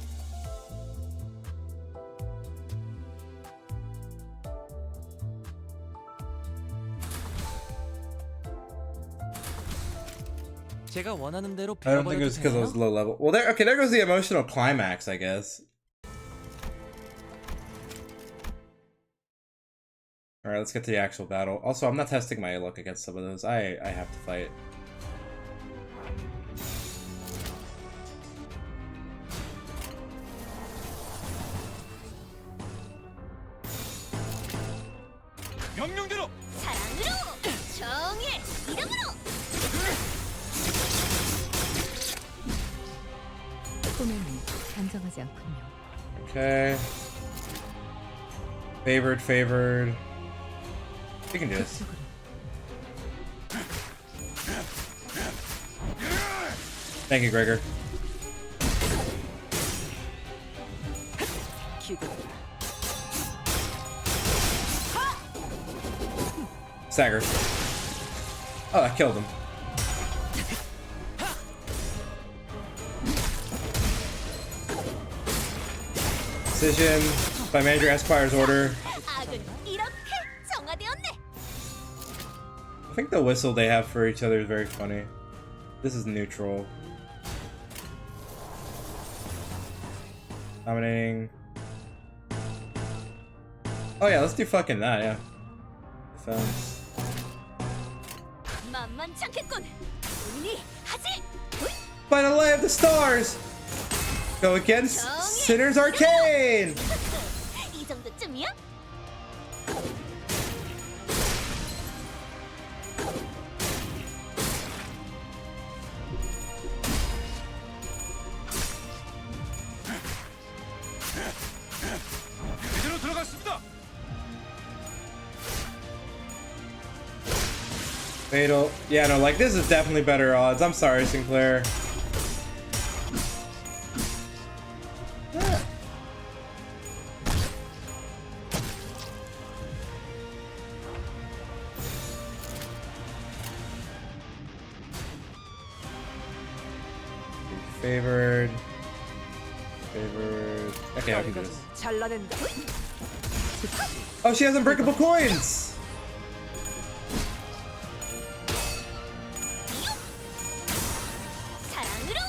제가 원하는 대로 I don't think it was because I was low level. Well, there goes the emotional climax, I guess. Alright, let's get to the actual battle. Also, I'm not testing my luck against some of those. I have to fight. 명령대로 사랑으로 정의 이름으로. 꿈에는 단정하지 않군요. Okay. Favored, favored. We can do this. Thank you, Gregor. 기대된다. Stagger. Oh, that killed him. Decision by Manager Esquire's order. 악은 이렇게 정화되었네. I think the whistle they have for each other is very funny. This is neutral. Dominating. Oh yeah, let's do fucking that, yeah. Defense. 만만찮겠군. 언니 하지. By the light of the stars! Go against Sinner's Arcane! 이 정도쯤이야? 제대로 들어갔습니다. Fatal. Yeah, no, like this is definitely better odds. I'm sorry, Sinclair. Favored. Favored. Okay, I can do this. 잘라낸다. Oh, she has unbreakable coins! 사랑으로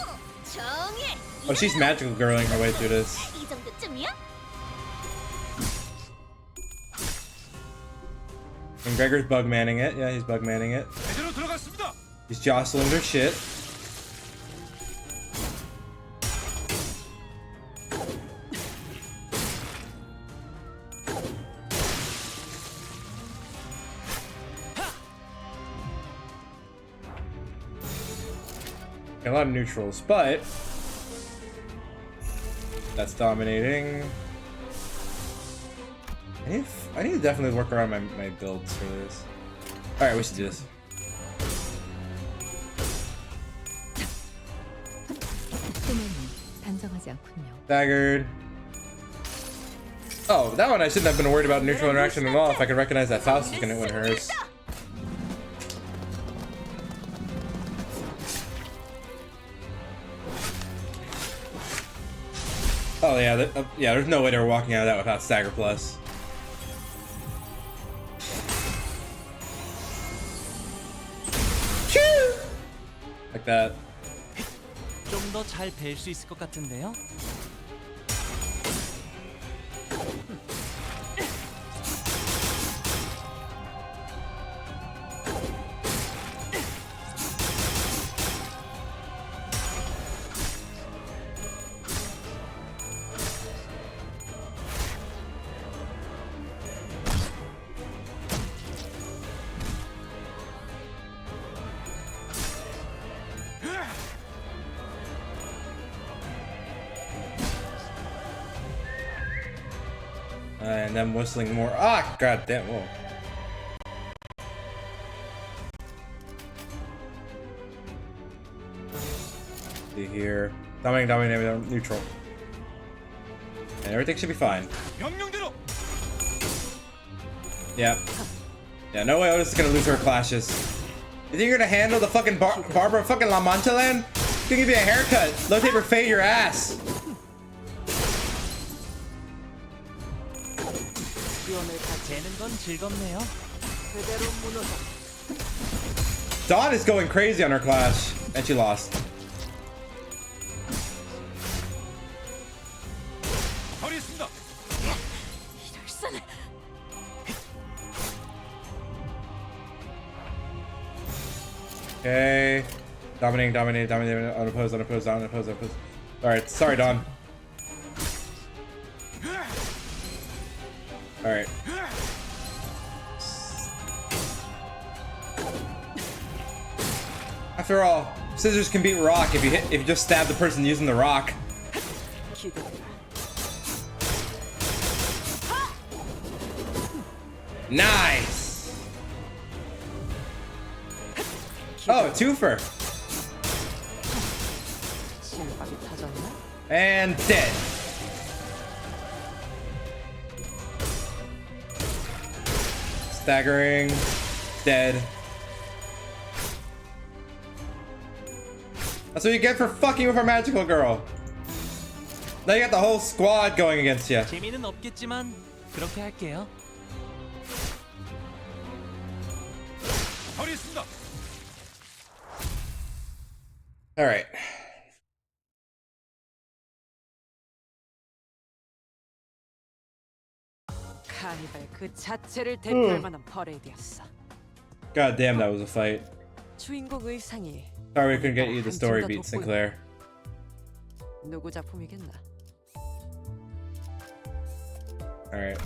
정의. Oh, she's magical girling her way through this. 이 정도쯤이야? And Gregor's bug manning it. Yeah, he's bug manning it. 제대로 들어갔습니다. He's jostling their shit. A lot of neutrals, but that's dominating. I need to definitely work around my builds for this. Alright, we should do this. 꿈에는 단정하지 않군요. Staggered. Oh, that one I shouldn't have been worried about neutral interaction at all if I could recognize that Faust was gonna win hers. Oh yeah, yeah. There's no way they were walking out of that without stagger plus. Choo! Like that. 좀 더 잘 뵐 수 있을 것 같은데요. And then whistling more. Ah, god damn. Whoa. See here. Dominating, neutral. And everything should be fine. 명령대로. Yeah. Yeah, no way Otis is gonna lose her clashes. You think you're gonna handle the fucking Barbara fucking La Mancha land? Gonna give you a haircut. Low taper fade your ass. 재는 건 즐겁네요. 그대로 무너져. Dawn is going crazy on her clash, and she lost. 버리겠습니다. 이럴 수는. Okay. Dominating, unopposed. Alright, sorry, Don. Alright. After all, scissors can beat rock if you just stab the person using the rock. Nice! Oh, a twofer. And dead. Staggering. Dead. That's what you get for fucking with our magical girl. Now you got the whole squad going against you. 재미는 없겠지만 그렇게 할게요. Alright. 카니발 그 자체를 대표할 만한 퍼레이드였어. God damn, that was a fight. 주인공 의상이 Sorry we couldn't get you the story beat, Sinclair. 누구 작품이겠나? Alright.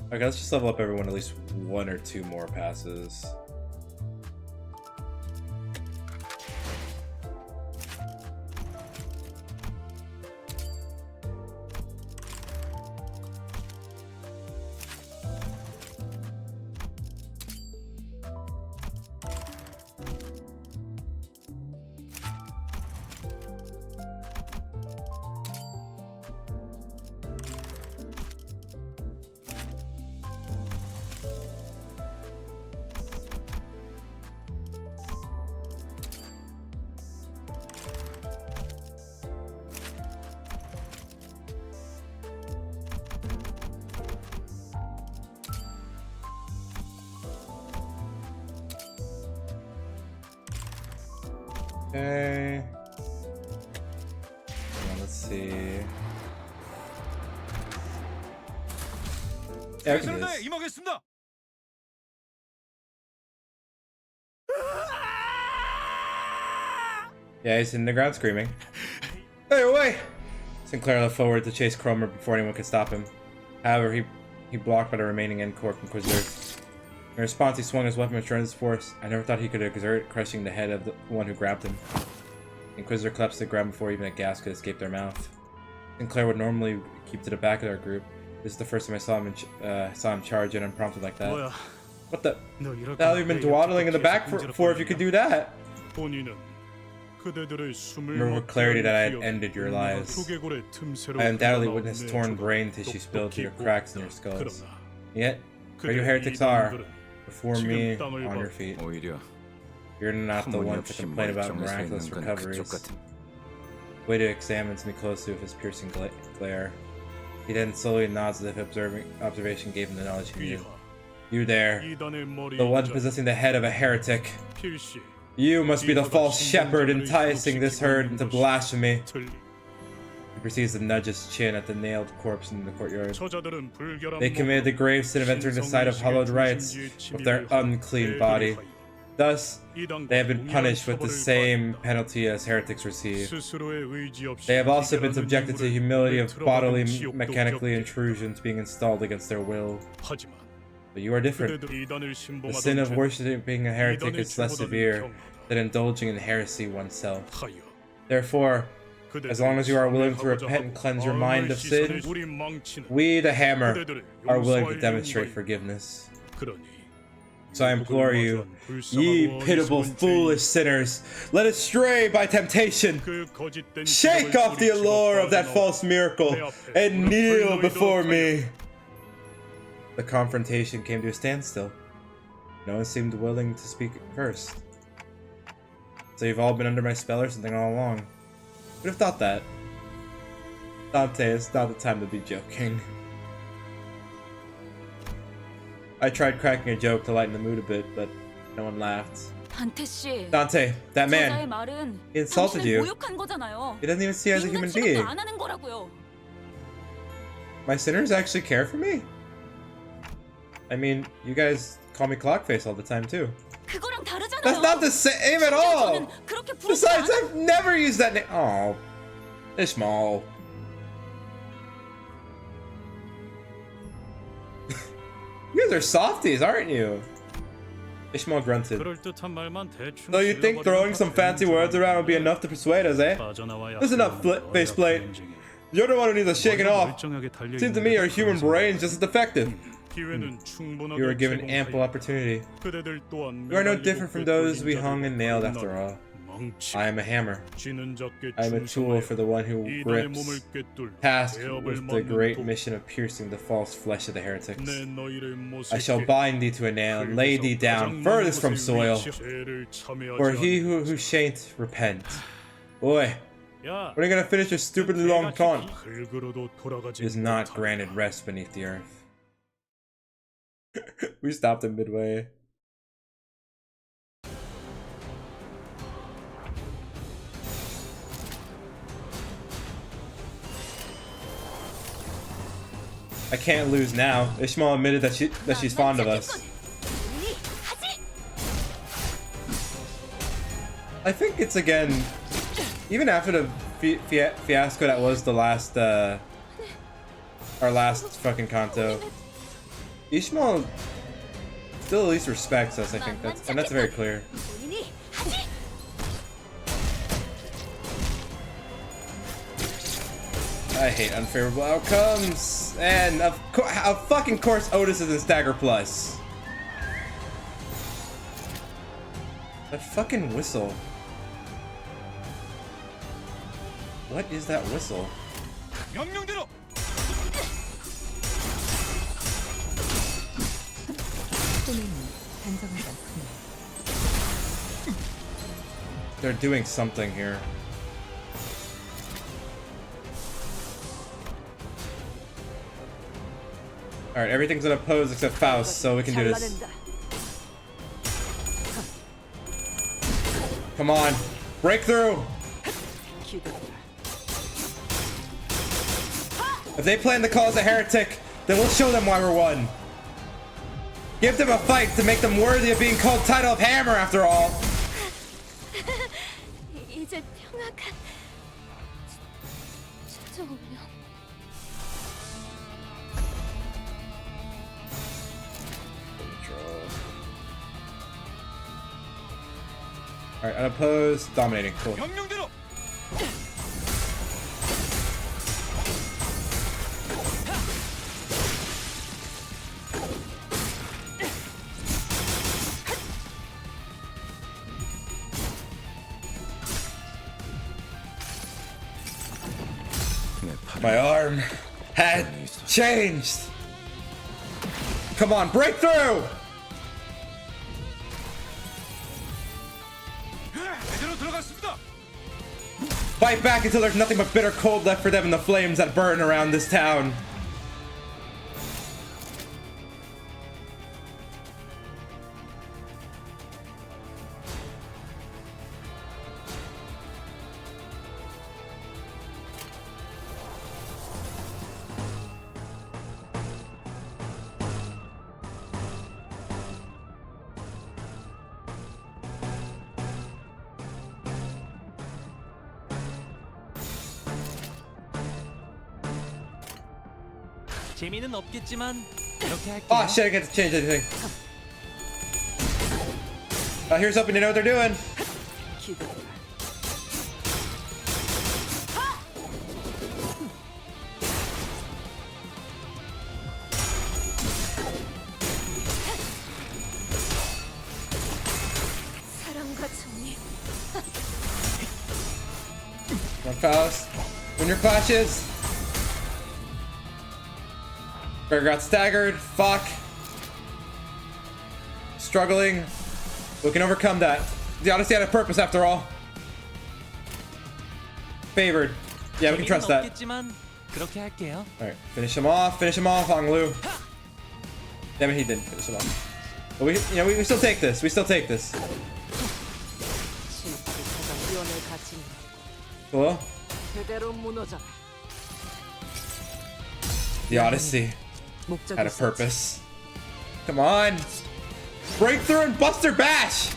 Okay, let's just level up everyone at least 1 or 2 more passes. Okay. Now, let's see. Yeah, we can do this. Yeah, he's in the ground screaming. Hey, away! Sinclair leapt forward to chase Cromer before anyone could stop him. However, he blocked by the remaining N-Corp Inquisitor. In response, he swung his weapon with tremendous force. I never thought he could exert, crushing the head of the one who grabbed him. The Inquisitor collapsed to the ground before even a gasp could escape their mouth. Sinclair would normally keep to the back of our group. This is the first time I saw him charge in unprompted like that. What the hell have you been dawdling in the back for if you could do that? Remember with clarity that I had ended your lives. I undoubtedly witnessed torn brain tissue spilled through your cracks in your skulls. Yet, where you heretics are, before me, on your feet. You're not the one to complain about miraculous recoveries. Way to examines me closely with his piercing glare. He then slowly nods as if observation gave him the knowledge he knew. You there, the one possessing the head of a heretic. You must be the false shepherd enticing this herd into blasphemy. He proceeds to nudge his chin at the nailed corpse in the courtyard. They committed the grave sin of entering the site of hallowed rites with their unclean body. Thus, they have been punished with the same penalty as heretics receive. They have also been subjected to the humility of bodily mechanical intrusions being installed against their will. But you are different. The sin of worshipping a heretic is less severe than indulging in heresy oneself. Therefore, as long as you are willing to repent and cleanse your mind of sin, we, the Hammer, are willing to demonstrate forgiveness. So I implore you, ye pitiable, foolish sinners, led astray by temptation, shake off the allure of that false miracle and kneel before me. The confrontation came to a standstill. No one seemed willing to speak first. So you've all been under my spell or something all along. Who'd have thought that? Dante, it's not the time to be joking. I tried cracking a joke to lighten the mood a bit, but no one laughed. Dante, that man, he insulted you. He doesn't even see you as a human being. My sinners actually care for me? I mean, you guys call me Clockface all the time too. 그거랑 다르잖아요. That's not the same at all! Besides, I've never used that name. Oh, Ishmael. You guys are softies, aren't you? Ishmael grunted. 그럴듯한 말만 대충 So you think throwing some fancy words around would be enough to persuade us, eh? Listen up, faceplate. You're the one who needs us shaking off. Seems to me your human brain's just as defective. You were given ample opportunity. You are no different from those we hung and nailed after all. I am a hammer. I am a tool for the one who grips, tasked with the great mission of piercing the false flesh of the heretics. I shall bind thee to a nail and lay thee down furthest from soil. For he who shan't repent. Boy, when are you gonna finish your stupidly long taunt? Is not granted rest beneath the earth. We stopped him midway. I can't lose now. Ishmael admitted that she's fond of us. I think it's again, even after the fiasco that was the last, our last fucking Canto, Ishmael still at least respects us. I think that's very clear. I hate unfavorable outcomes, and of fucking course Otis is in Stagger Plus. That fucking whistle. What is that whistle? They're doing something here. Alright, everything's in a pose except Faust, so we can do this. Come on. Breakthrough! If they plan to call us a heretic, then we'll show them why we're one. Give them a fight to make them worthy of being called Title of Hammer after all. 이제 평화가 찾아오면 Alright, unopposed, dominating, cool. My arm had changed. Come on, breakthrough! Fight back until there's nothing but bitter cold left for them in the flames that burn around this town. 재미는 없겠지만 이렇게 할게요. Oh shit, I get to change anything. Here's hoping you know what they're doing. Come on, Faust. Win your clashes. Bear got staggered. Fuck. Struggling. We can overcome that. The Odyssey had a purpose after all. Favored. Yeah, we can trust that. Alright, finish him off, Hong Lu. Damn it, he didn't finish him off. But we still take this. We still take this. Cool. The Odyssey 목적이 had a 있었지. purpose. Come on! Breakthrough and Buster Bash!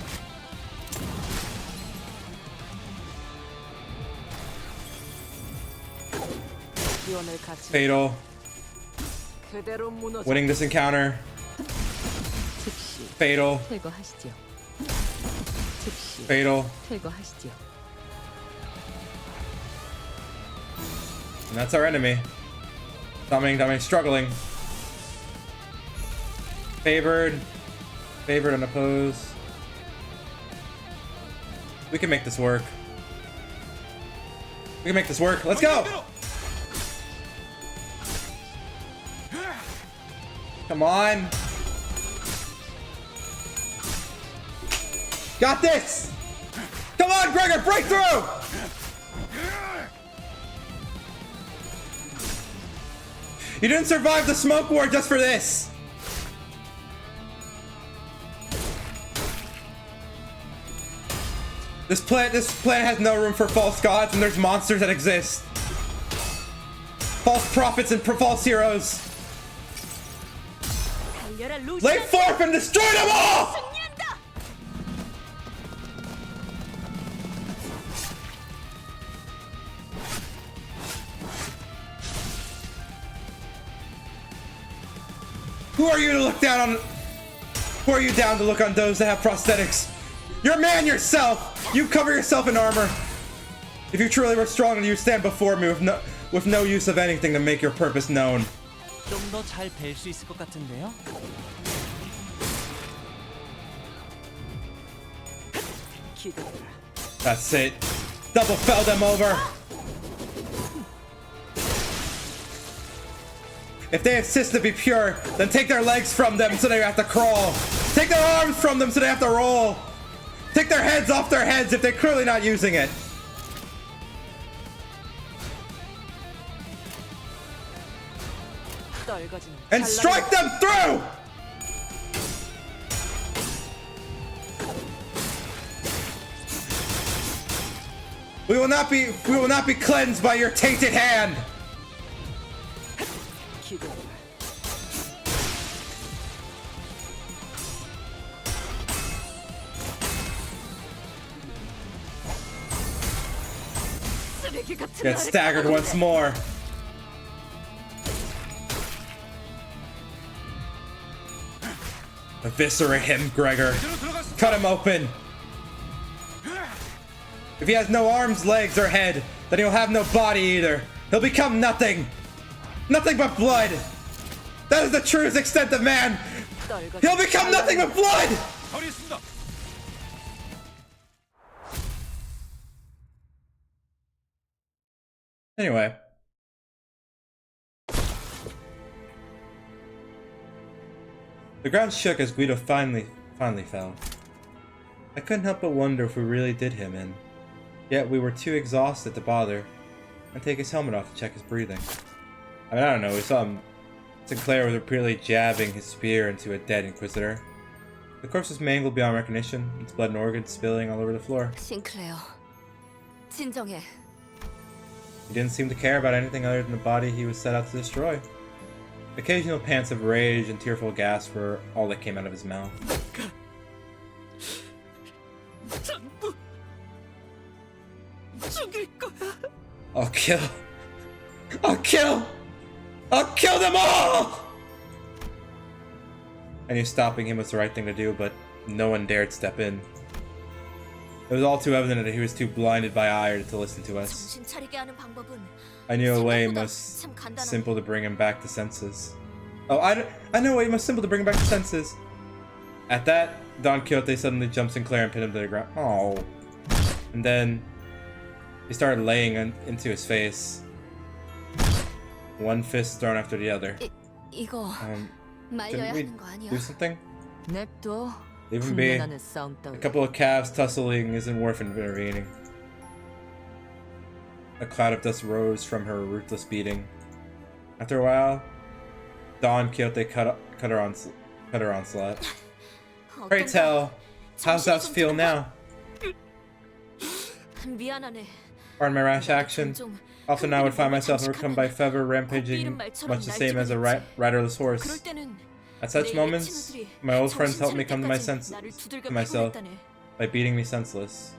기원을 갖춘 Fatal. 그대로 무너져. Winning this encounter. 즉시 Fatal. 퇴거하시죠. 즉시 Fatal. 퇴거하시죠. And that's our enemy. Dominic struggling. Favored. Favored unopposed. We can make this work. We can make this work. Let's go! Come on. Got this! Come on, Gregor, breakthrough! You didn't survive the smoke war just for this! This planet has no room for false gods, and there's monsters that exist. False prophets and false heroes. Lay forth and destroy them all! Who are you to look down on? Who are you down to look on those that have prosthetics? You're a man yourself! You cover yourself in armor! If you truly were strong, you stand before me with no use of anything to make your purpose known. 좀 더 잘 뵐 수 있을 것 같은데요? 기대해라. That's it. Double fell them over! If they insist to be pure, then take their legs from them so they have to crawl. Take their arms from them so they have to roll. Take their heads off their heads if they're clearly not using it. 떨거지는 And strike them through! We will not be cleansed by your tainted hand. 기대해라. 쓰레기 같은 Get staggered once more. Eviscerate him, Gregor. Cut him open. If he has no arms, legs, or head, then he'll have no body either. He'll become nothing. Nothing but blood. That is the truest extent of man. He'll become nothing but blood! Anyway. The ground shook as Guido finally fell. I couldn't help but wonder if we really did him in. Yet we were too exhausted to bother and take his helmet off to check his breathing. I mean, I don't know, we saw him. Sinclair was repeatedly jabbing his spear into a dead Inquisitor. The corpse was mangled beyond recognition, its blood and organs spilling all over the floor. 싱클레어, 진정해. He didn't seem to care about anything other than the body he was set out to destroy. Occasional pants of rage and tearful gasps were all that came out of his mouth. I'll kill them all! I knew stopping him was the right thing to do, but no one dared step in. It was all too evident that he was too blinded by ire to listen to us. 정신 차리게 하는 방법은 I knew a way 생각보다 most 참 간단한 simple to bring him back to senses. Oh, I know a way most simple to bring him back to senses. At that, Don Quixote suddenly jumped Sinclair and pinned him to the ground. Oh. And then he started laying into his face. One fist thrown after the other. 이거 Shouldn't 말려야 we 하는 거 아니야? do something? 냅둬. Leave him be. 훈련하는 싸움 A 따위. couple of calves tussling isn't worth intervening. A cloud of dust rose from her ruthless beating. After a while, Don Quixote cut her onslaught. Pray tell, how's that feel now? 미안하네. Pardon my rash action. Often I would find myself overcome by fever rampaging, much the same as a riderless horse. 그럴 때는 At such 내 moments, 친구들이 my old friends 정신 helped me 차릴 come to my 때까지 senses 나를 두들겨 to 패고 myself 있다네. by beating me senseless.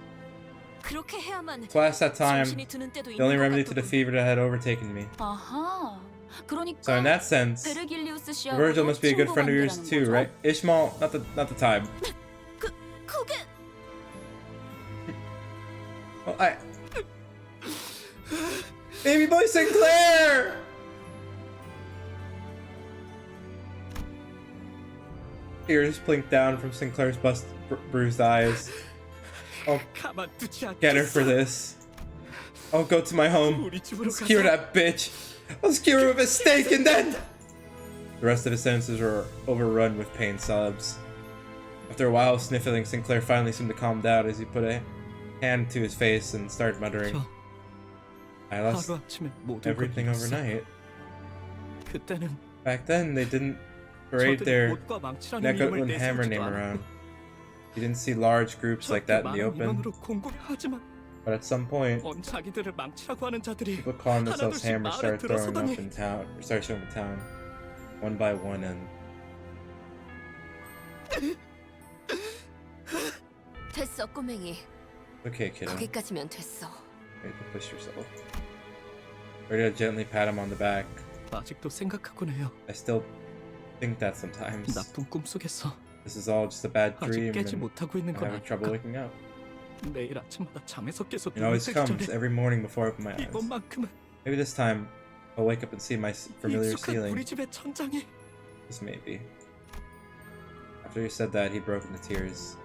그렇게 해야만 So at that time, 정신이 드는 때도 the only 있는 것 remedy to the 같더군. fever that had overtaken me. 아하. 그러니까 So in that sense, 베르길리우스 씨하고도 Virgil must be a good friend of yours 친구 too, 관계라는 right? 거죠? Ishmael, not the type. 그게 Oh, Baby boy Sinclair! Tears blink down from Sinclair's bruised eyes. Oh, 가만두지 않겠어. get her for this. I'll go to my home. 우리 집으로 Skewer 가서 that bitch. I'll skewer her with a steak and then... The rest of his sentences were overrun with pain sobs. After a while of sniffling, Sinclair finally seemed to calm down as he put a hand to his face and started muttering, 저 I lost 하루아침에 모든 걸 everything 잃었어. overnight. 그때는 Back then, they didn't parade 저들이 their 못과 망치라는 Necklace 이름을 and Hammer name 내세우지도 around. 않았고 You didn't see large groups like that in the 많은 open, 인원으로 공고를 하지만 but at some point, 온 자기들을 망치라고 하는 자들이 people calling themselves 하나둘씩 Hammer 마을에 started throwing 들어서더니 up in town, or started showing up in town, one by one, and 됐어, 꼬맹이. okay, kiddo, 거기까지면 됐어. you can push yourself. Ready to gently pat him on the back. 아직도 생각하곤 해요. I still think that sometimes. 나쁜 꿈 속에서 This is all just a bad 아직 dream, 깨지 and 못하고 있는 I'm 건 having trouble 아닐까? waking up. 매일 아침마다 잠에서 깨서 It 눈을 always 뜨기 comes 전에 every morning before I open my eyes. 이번만큼은 Maybe this time, I'll wake up and see my familiar 익숙한 ceiling. 우리 집의 천장이 This may be. After he said that, he broke into tears.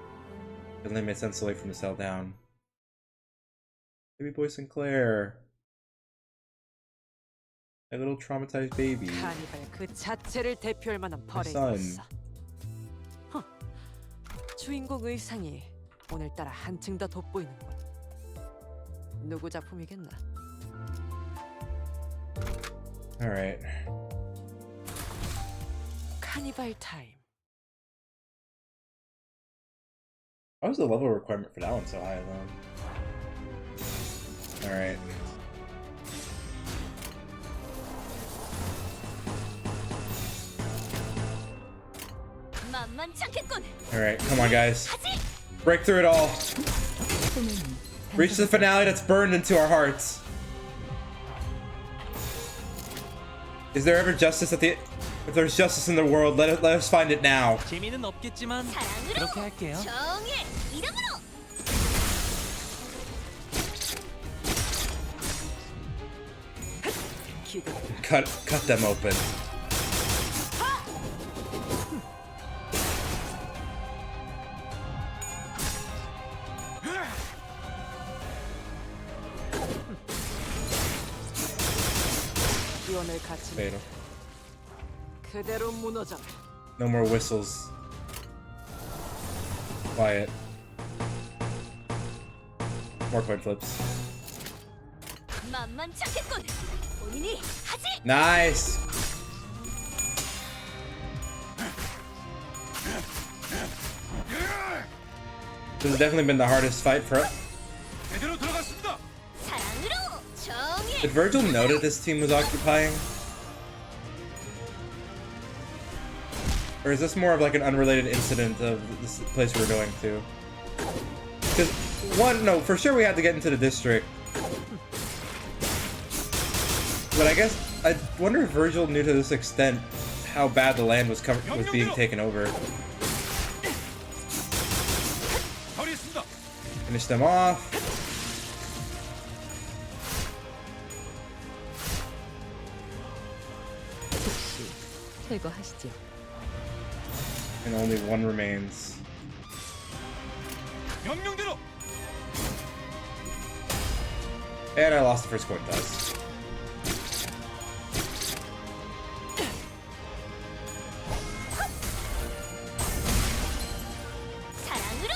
Suddenly made sense away from the cell down. Baby boy Sinclair. A little traumatized baby. 카니발 그 자체를 대표할 만한 My son. 퍼레이드였어. 허, 주인공 의상이 오늘따라 한층 더 돋보이는군. 누구 작품이겠나? Alright. 카니발 타임. Why was the level requirement for that one so high though? Alright. 만만치 않겠군. Alright, come on guys. Break through it all. Reach the finale that's burned into our hearts. Is there ever justice at the... If there's justice in the world, let us find it now. 재미는 없겠지만 사랑으로 그렇게 할게요. 정의 이름으로. Cut them open. 기원을 갖추는 Fatal. 그대로 무너져라. No more whistles. Quiet. More coin flips. 만만치 않겠군. 본인이 하지. Nice! This has definitely been the hardest fight for us. 사랑으로 정의. Did Virgil know that this team was occupying? Or is this more of like an unrelated incident of this place we're going to? Because, no, for sure we had to get into the district. But I guess, I wonder if Virgil knew to this extent how bad the land was being taken over. Finish them off. 제거하시죠. And only one remains. And I lost the first coin toss. 사랑으로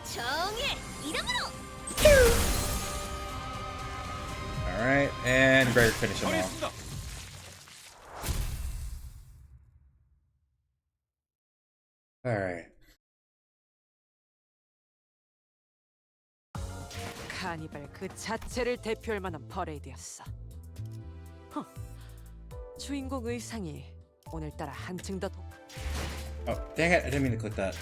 정의 이름으로. Alright, and Gregor finish him off. Alright. 카니발 그 자체를 대표할 만한 퍼레이드였어. 주인공 의상이 오늘따라 한층 더 Oh, dang it! I didn't mean to click that.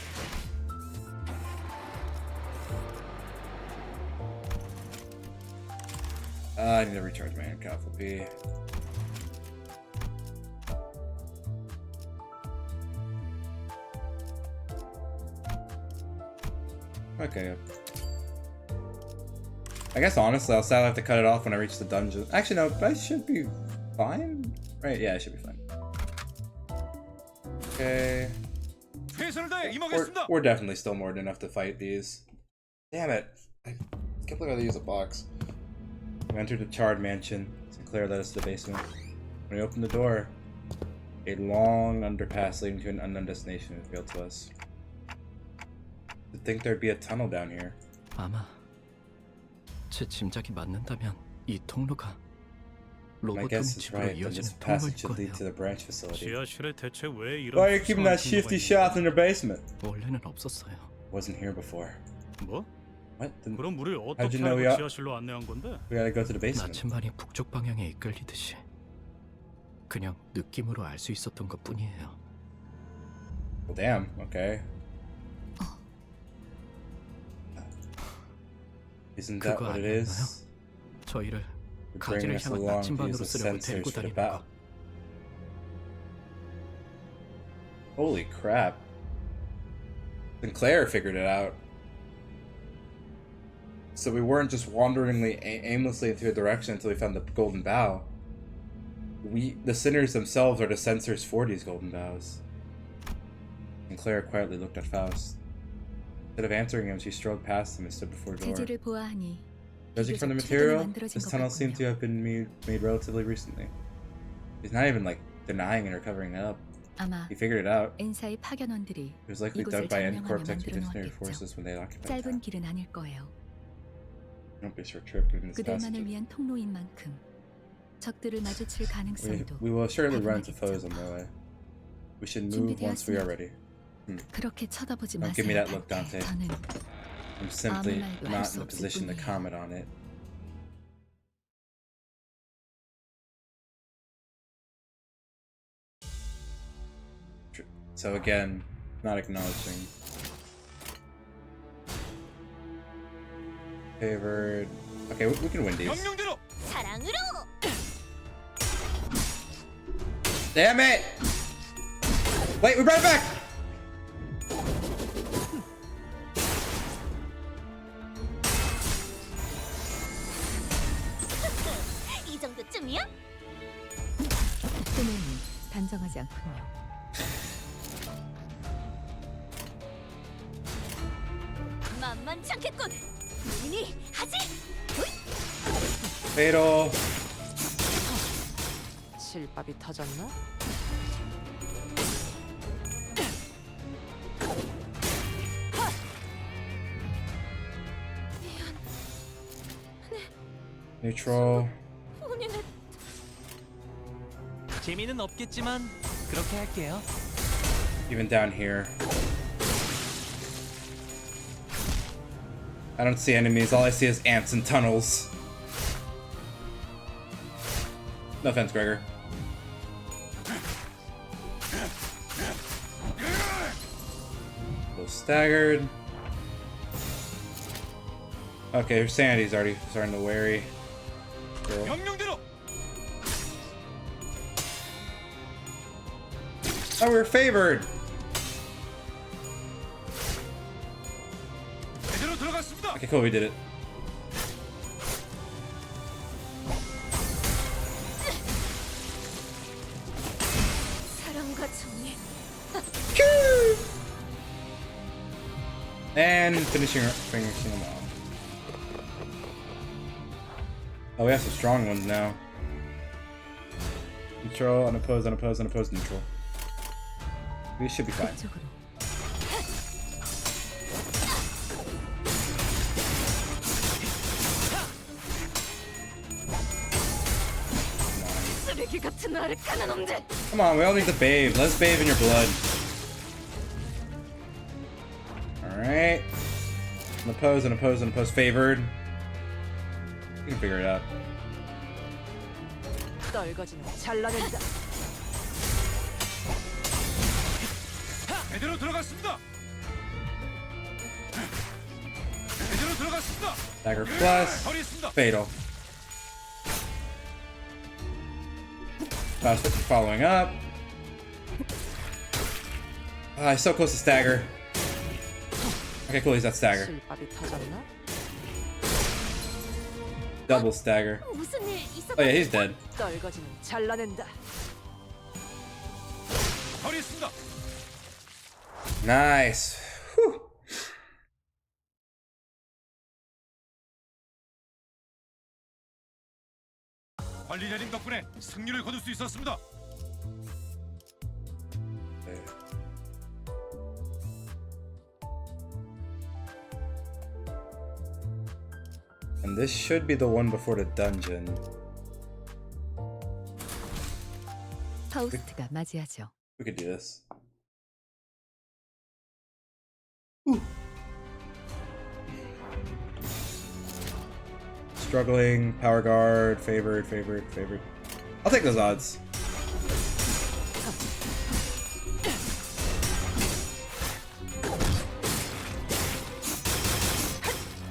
I need to recharge my hand copy. Okay. I guess honestly, I'll sadly have to cut it off when I reach the dungeon. Actually, no, but I should be fine. Right? Yeah, I should be fine. Okay. We're definitely still more than enough to fight these. Damn it. I can't believe I had to use a box. We entered the charred mansion. Sinclair led us to the basement. When we opened the door, a long underpass leading to an unknown destination was revealed to us. You'd think there'd be a tunnel down here. 아마 제 짐작이 맞는다면 이 통로가 My 로봇 guess is 집으로 right, then this 이어지는 passage 통로일 should lead 거예요. to the branch facility. 지하실에 대체 왜 이런 Why are you keeping that 수상한 shifty 통로가 shaft in your basement? 원래는 없었어요. Wasn't here before. 있는- 뭐? What? Then 그럼 우리 How'd 어떻게 you know 알고 we are- 지하실로 안내한 건데? we gotta go to the basement. 나침반이 북쪽 방향에 이끌리듯이 그냥 느낌으로 알 수 있었던 것뿐이에요. Well, damn. Okay. Isn't that 그거 what it 아니었나요? is? 저희를 You're 가지를 bringing us 향한 along to 나침반으로 use the 쓰려고 sensors 데리고 for the 다니는 bow. 거. Holy crap. Sinclair figured it out. So we weren't just wanderingly aimlessly into a direction until we found the golden bow. The sinners themselves are the sensors for these golden bows. Sinclair quietly looked at Faust. Instead of answering him, she strode past him and stood before the door. 재질을 보아하니 Judging from the 비교적 최근에 material, 만들어진 this 것 tunnel seemed to 같군요. have been made relatively recently. He's not even like denying it or covering it up. 아마 He figured it out. 엔사의 파견원들이 It was likely 이곳을 dug by 점령하며 N-Corp's 만들어 expeditionary 놓았겠죠. forces when they occupied 짧은 town. 길은 아닐 거예요. Don't be a short trip given this 그들만을 passage. 위한 통로인 만큼 적들을 마주칠 가능성도 We will surely run into 가능하겠죠. foes on the way. We should move once we are ready. 그렇게 쳐다보지 Don't give me 마세요, that look, 단테. Dante. 저는 I'm simply 말도 할 not 수 in a 없을 position to 뿐이에요. comment on it. So again, not acknowledging. Favored. Okay, we can win these. 사랑으로 Damn it! Wait, we brought it back! 이 정도쯤이야? 표면이 단정하지 않군요. 만만치 않겠군. 이니 하지. Fatal. 실밥이 터졌나? Neutral. 본인은 재미는 없겠지만 그렇게 할게요. Even down here. I don't see enemies, all I see is ants and tunnels. No offense, Gregor. A little staggered. Okay, her sanity's already starting to weary. Cool. Oh, we were favored! Okay, cool, we did it. 사랑과 정리. And finishing them off. Oh, we have some strong ones now. Neutral, unopposed, unopposed, unopposed, neutral. We should be fine. 그쪽으로. 쓰레기 같은 아르카나 놈들. Come on, we all need to bathe. Let's bathe in your blood. Alright. Unopposed, unopposed, unopposed, favored. We can figure it out. 떨거지는 잘라낸다. 제대로 들어갔습니다. 제대로 들어갔습니다. Dagger plus. 버리겠습니다. Fatal. Faust following up. Ah, he's so close to stagger. Okay, cool. He's at stagger. 실밥이 터졌나? Double stagger. 무슨 일 있었? Oh yeah, he's dead. 떨거지는 잘라낸다. 버리겠습니다. Nice. Whew. 관리자님 덕분에 승리를 거둘 수 있었습니다. And this should be the one before the dungeon. 파우스트가 맞이하죠. We could do this. Struggling, power guard, favored. I'll take those odds.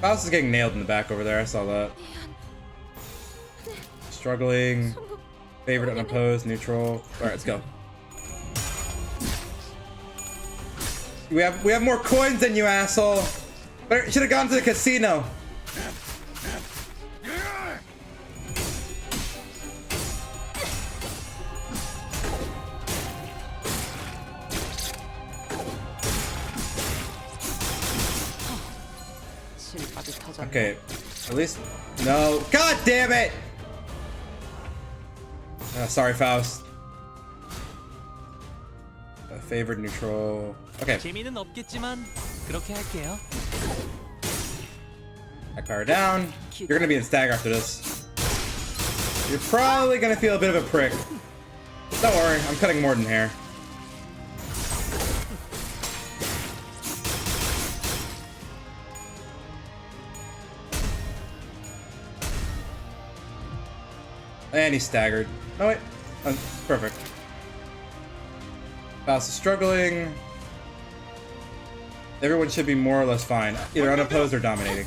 Faust is getting nailed in the back over there, I saw that. Struggling, favored unopposed, neutral. Alright, let's go. We have more coins than you, asshole! Should have gone to the casino. 실밥이 터졌나? Okay, at least no. God damn it! Sorry, Faust. Favored neutral. Okay. 재미는 없겠지만 그렇게 할게요. That power down. You're gonna be in stagger after this. You're probably gonna feel a bit of a prick. Don't worry, I'm cutting more than hair. And he's staggered. Oh wait, perfect. Faust is struggling. Everyone should be more or less fine, either unopposed or dominating.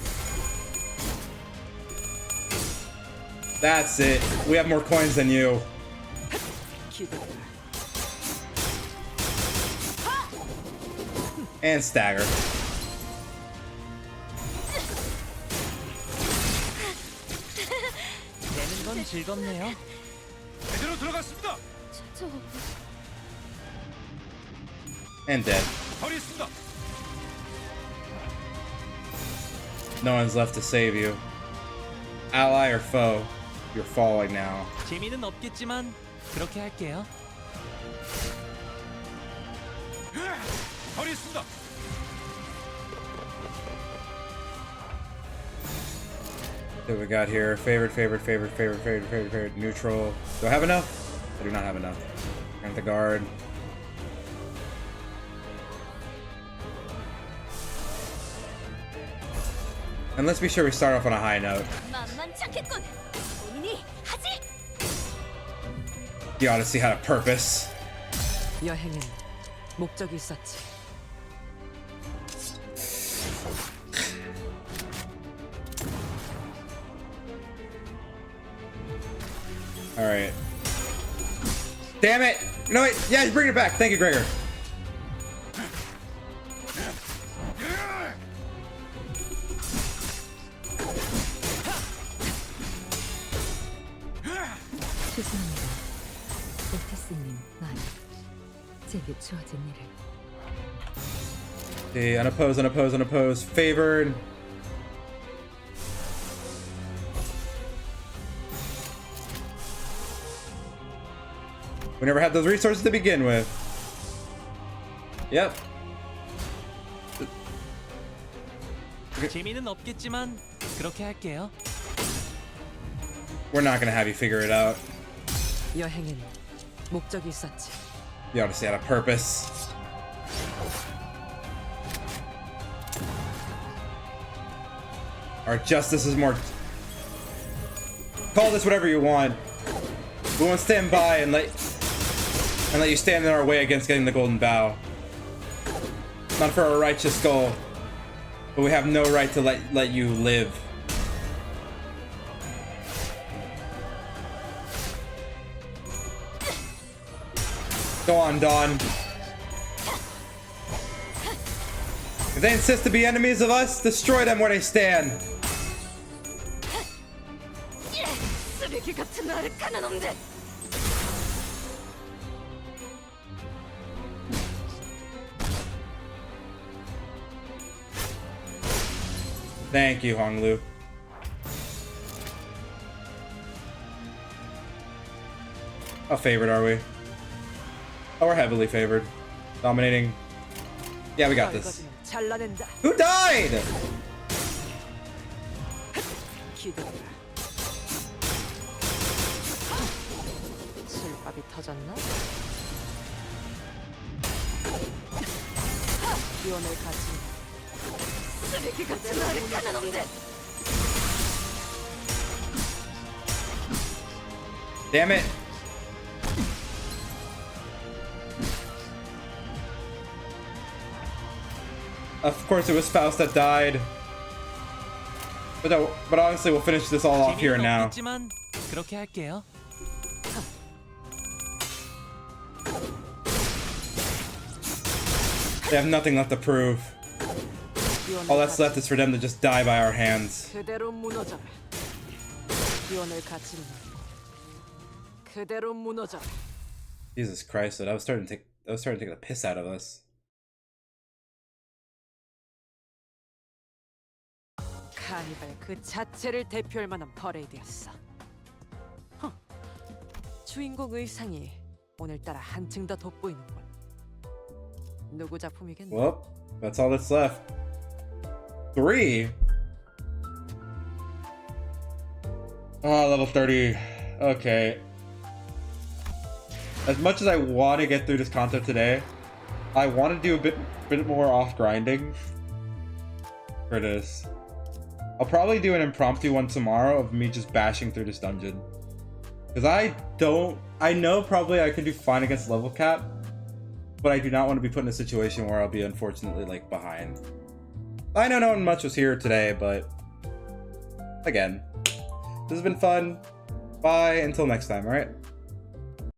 That's it. We have more coins than you. And stagger. 되는 건 즐겁네요. 제대로 들어갔습니다. And dead. 버리겠습니다. No one's left to save you. Ally or foe, you're falling now. 재미는 없겠지만 그렇게 할게요. 버리겠습니다. What we got here? Favorite, neutral. Do I have enough? I do not have enough. And the guard. And let's be sure we start off on a high note. The Odyssey had a purpose. 여행엔 목적이 있었지. Alright. Damn it! No, wait! Yeah, bring it back! Thank you, Gregor. 죄송합니다. 오티스님, 말. 제게 주어진 일을. The unopposed, favored. We never had those resources to begin with. Yep. 재미는 없겠지만 그렇게 할게요. We're not gonna have you figure it out. 여행엔 목적이 있었지. The Odyssey had a purpose. Our justice is more. Call this whatever you want. We won't stand by and let you stand in our way against getting the golden bow. Not for a righteous goal, but we have no right to let you live. Go on, Dawn. If they insist to be enemies of us, destroy them where they stand. 쓰레기 같은 아르카나 놈들. Thank you, Honglu. How favored are we? Oh, we're heavily favored. Dominating. Yeah, we got this. 잘라낸다. Who died? 기대라. 술밥이 터졌나? 기원을 가진 쓰레기 같은 아르카나 놈들. Damn it. Of course it was Faust that died. But honestly, we'll finish this all off here and now. 없겠지만 그렇게 할게요. They have nothing left to prove. All that's left is for them to just die by our hands. 그대로 무너져라. 기원을 가진 그대로 무너져라. Jesus Christ, that was starting to take the piss out of us. 카니발 그 자체를 대표할 만한 퍼레이드였어. 주인공 의상이 오늘따라 한층 더 돋보이는군. 누구 작품이겠니? Well, that's all that's left. 3? Oh, level 30. Okay. As much as I want to get through this content today, I want to do a bit more off grinding for this. I'll probably do an impromptu one tomorrow of me just bashing through this dungeon. Because I know probably I can do fine against level cap, but I do not want to be put in a situation where I'll be unfortunately like behind. I know not much was here today, but again, this has been fun. Bye until next time, alright?